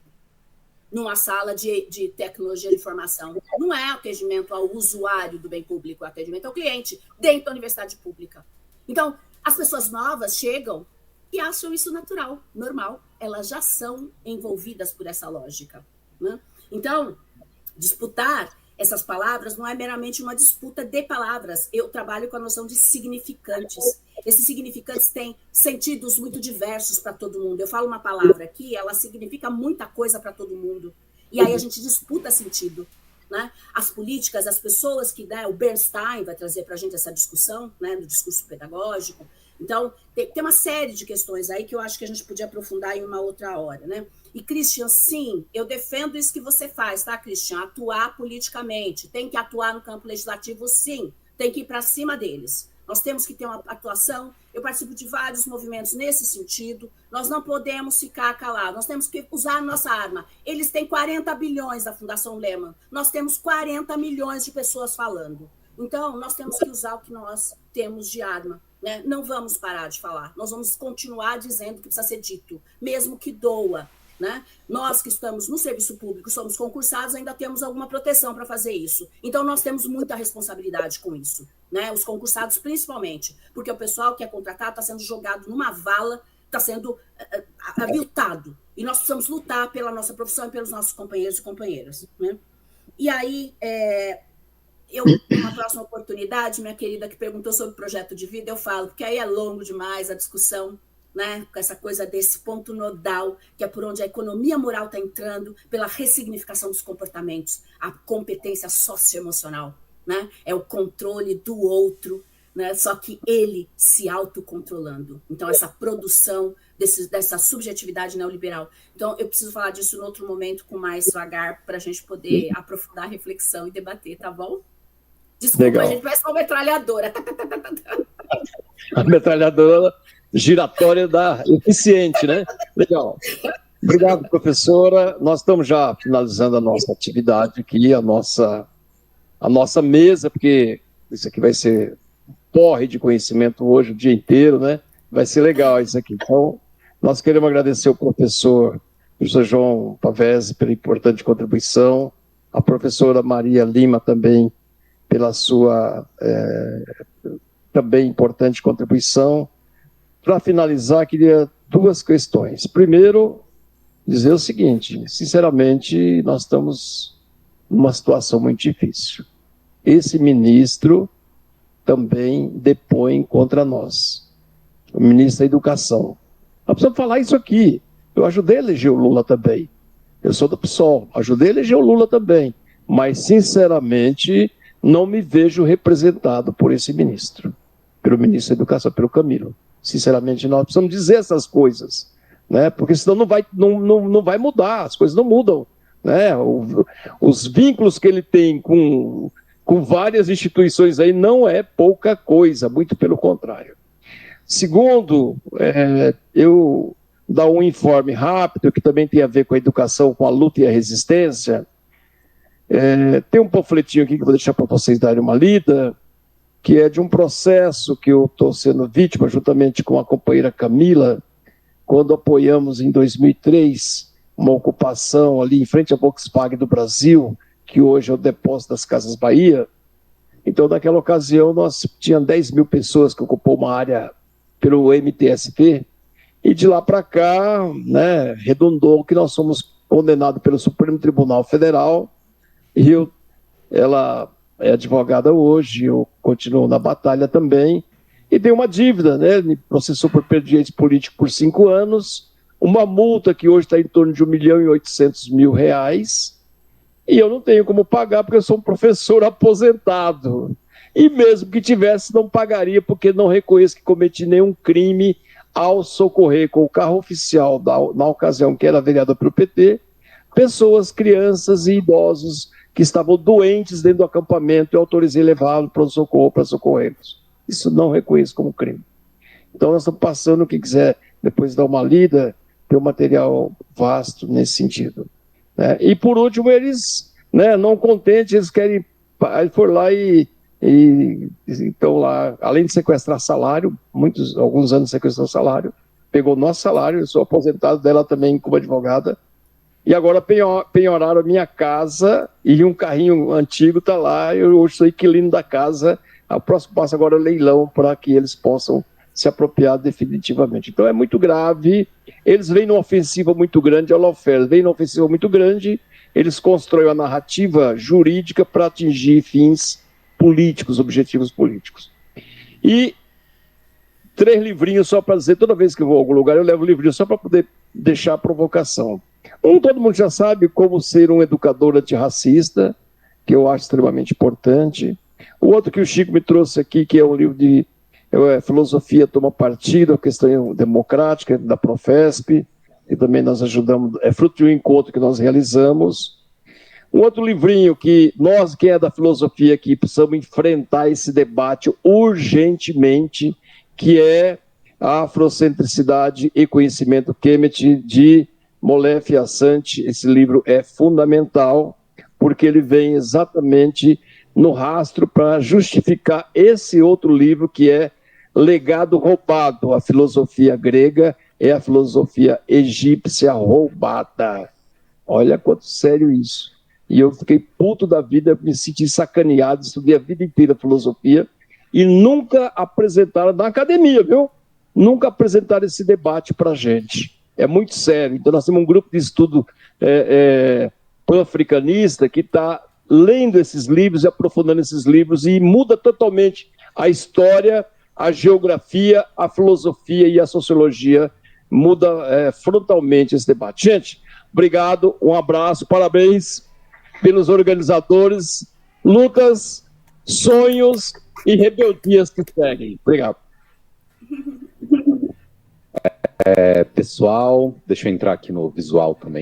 numa sala de tecnologia de informação. Não é atendimento ao usuário do bem público, é atendimento ao cliente, dentro da universidade pública. Então, as pessoas novas chegam e acham isso natural, normal. Elas já são envolvidas por essa lógica. Né? Então, disputar essas palavras não é meramente uma disputa de palavras. Eu trabalho com a noção de significantes. Esses significantes têm sentidos muito diversos para todo mundo. Eu falo uma palavra aqui, ela significa muita coisa para todo mundo. E aí a gente disputa sentido. Né? As políticas, as pessoas que... Né, o Bernstein vai trazer para a gente essa discussão, né, no discurso pedagógico. Então, tem uma série de questões aí que eu acho que a gente podia aprofundar em uma outra hora, né? E, Christian, sim, eu defendo isso que você faz, tá, Christian? Atuar politicamente, tem que atuar no campo legislativo, sim, tem que ir para cima deles. Nós temos que ter uma atuação, eu participo de vários movimentos nesse sentido, nós não podemos ficar calados, nós temos que usar a nossa arma. Eles têm 40 bilhões da Fundação Lehman, nós temos 40 milhões de pessoas falando. Então, nós temos que usar o que nós temos de arma. Né? Não vamos parar de falar, nós vamos continuar dizendo o que precisa ser dito, mesmo que doa. Né? Nós que estamos no serviço público, somos concursados, ainda temos alguma proteção para fazer isso. Então, nós temos muita responsabilidade com isso. Né? Os concursados, principalmente, porque o pessoal que é contratado está sendo jogado numa vala, está sendo aviltado. E nós precisamos lutar pela nossa profissão e pelos nossos companheiros e companheiras. Né? E aí... Eu, numa próxima oportunidade, minha querida que perguntou sobre o projeto de vida, eu falo, porque aí é longo demais a discussão, né, com essa coisa desse ponto nodal, que é por onde a economia moral está entrando, pela ressignificação dos comportamentos, a competência socioemocional, né, é o controle do outro, né, só que ele se autocontrolando. Então, essa produção dessa subjetividade neoliberal. Então, eu preciso falar disso em outro momento, com mais vagar, para a gente poder aprofundar a reflexão e debater, tá bom? Desculpa, legal. A gente parece uma metralhadora. A metralhadora giratória da eficiente, né? Legal. Obrigado, professora. Nós estamos já finalizando a nossa atividade aqui, a nossa mesa, porque isso aqui vai ser porre de conhecimento hoje o dia inteiro, né? Vai ser legal isso aqui. Então, nós queremos agradecer ao professor João Pavese pela importante contribuição, a professora Maria Lima também pela sua também importante contribuição. Para finalizar, queria duas questões. Primeiro, dizer o seguinte, sinceramente, nós estamos numa situação muito difícil. Esse ministro também depõe contra nós, o ministro da Educação. Nós precisamos falar isso aqui. Eu ajudei a eleger o Lula também. Eu sou do PSOL, ajudei a eleger o Lula também. Mas, sinceramente, não me vejo representado por esse ministro, pelo ministro da Educação, pelo Camilo. Sinceramente, nós precisamos dizer essas coisas, né? Porque senão não vai mudar, as coisas não mudam. Né? Os vínculos que ele tem com várias instituições aí não é pouca coisa, muito pelo contrário. Segundo, eu dar um informe rápido, que também tem a ver com a educação, com a luta e a resistência. Tem um panfletinho aqui que eu vou deixar para vocês darem uma lida, que é de um processo que eu estou sendo vítima, juntamente com a companheira Camila, quando apoiamos em 2003 uma ocupação ali em frente à Volkswagen do Brasil, que hoje é o depósito das Casas Bahia. Então, naquela ocasião, nós tínhamos 10 mil pessoas que ocupou uma área pelo MTST, e de lá para cá, né, redundou que nós somos condenados pelo Supremo Tribunal Federal, e ela é advogada hoje, eu continuo na batalha também, e tem uma dívida, né, me processou por perda de direito político por 5 anos, uma multa que hoje está em torno de R$1.800.000, e eu não tenho como pagar porque eu sou um professor aposentado. E mesmo que tivesse, não pagaria porque não reconheço que cometi nenhum crime ao socorrer com o carro oficial, na ocasião que era vereador pelo PT, pessoas, crianças e idosos que estavam doentes dentro do acampamento e autorizei levá-lo para o socorro, para socorrê-los. Isso não reconheço como crime. Então nós estamos passando, quem quiser depois dar uma lida, tem um material vasto nesse sentido. Né? E por último, eles, né, não contentes, eles querem, ele for lá e então lá, além de sequestrar salário, alguns anos sequestrou salário, pegou nosso salário, eu sou aposentado dela também como advogada, e agora penhoraram a minha casa e um carrinho antigo está lá, eu hoje sou inquilino da casa, o próximo passo agora é leilão para que eles possam se apropriar definitivamente. Então é muito grave, eles vêm numa ofensiva muito grande, a Lawfare vem numa ofensiva muito grande, eles constroem a narrativa jurídica para atingir fins políticos, objetivos políticos. E 3 livrinhos só para dizer, toda vez que eu vou a algum lugar, eu levo um livrinho só para poder deixar a provocação. Todo mundo já sabe como ser um educador antirracista, que eu acho extremamente importante. O outro que o Chico me trouxe aqui, que é um livro de Filosofia Toma Partido, a questão democrática da Profesp, e também nós ajudamos, é fruto de um encontro que nós realizamos. Um outro livrinho que nós, quem é da filosofia aqui, precisamos enfrentar esse debate urgentemente, que é a Afrocentricidade e Conhecimento Kemet, de Molefe Assante. Esse livro é fundamental, porque ele vem exatamente no rastro para justificar esse outro livro, que é Legado Roubado. A filosofia grega é a filosofia egípcia roubada. Olha quanto sério isso. E eu fiquei puto da vida, me senti sacaneado, estudei a vida inteira filosofia e nunca apresentaram na academia, viu? Nunca apresentaram esse debate para a gente. É muito sério. Então nós temos um grupo de estudo pan-africanista que está lendo esses livros e aprofundando esses livros e muda totalmente a história, a geografia, a filosofia e a sociologia. Muda frontalmente esse debate. Gente, obrigado, um abraço, parabéns pelos organizadores, lutas, sonhos e rebeldias que seguem. Obrigado. Pessoal, deixa eu entrar aqui no visual também.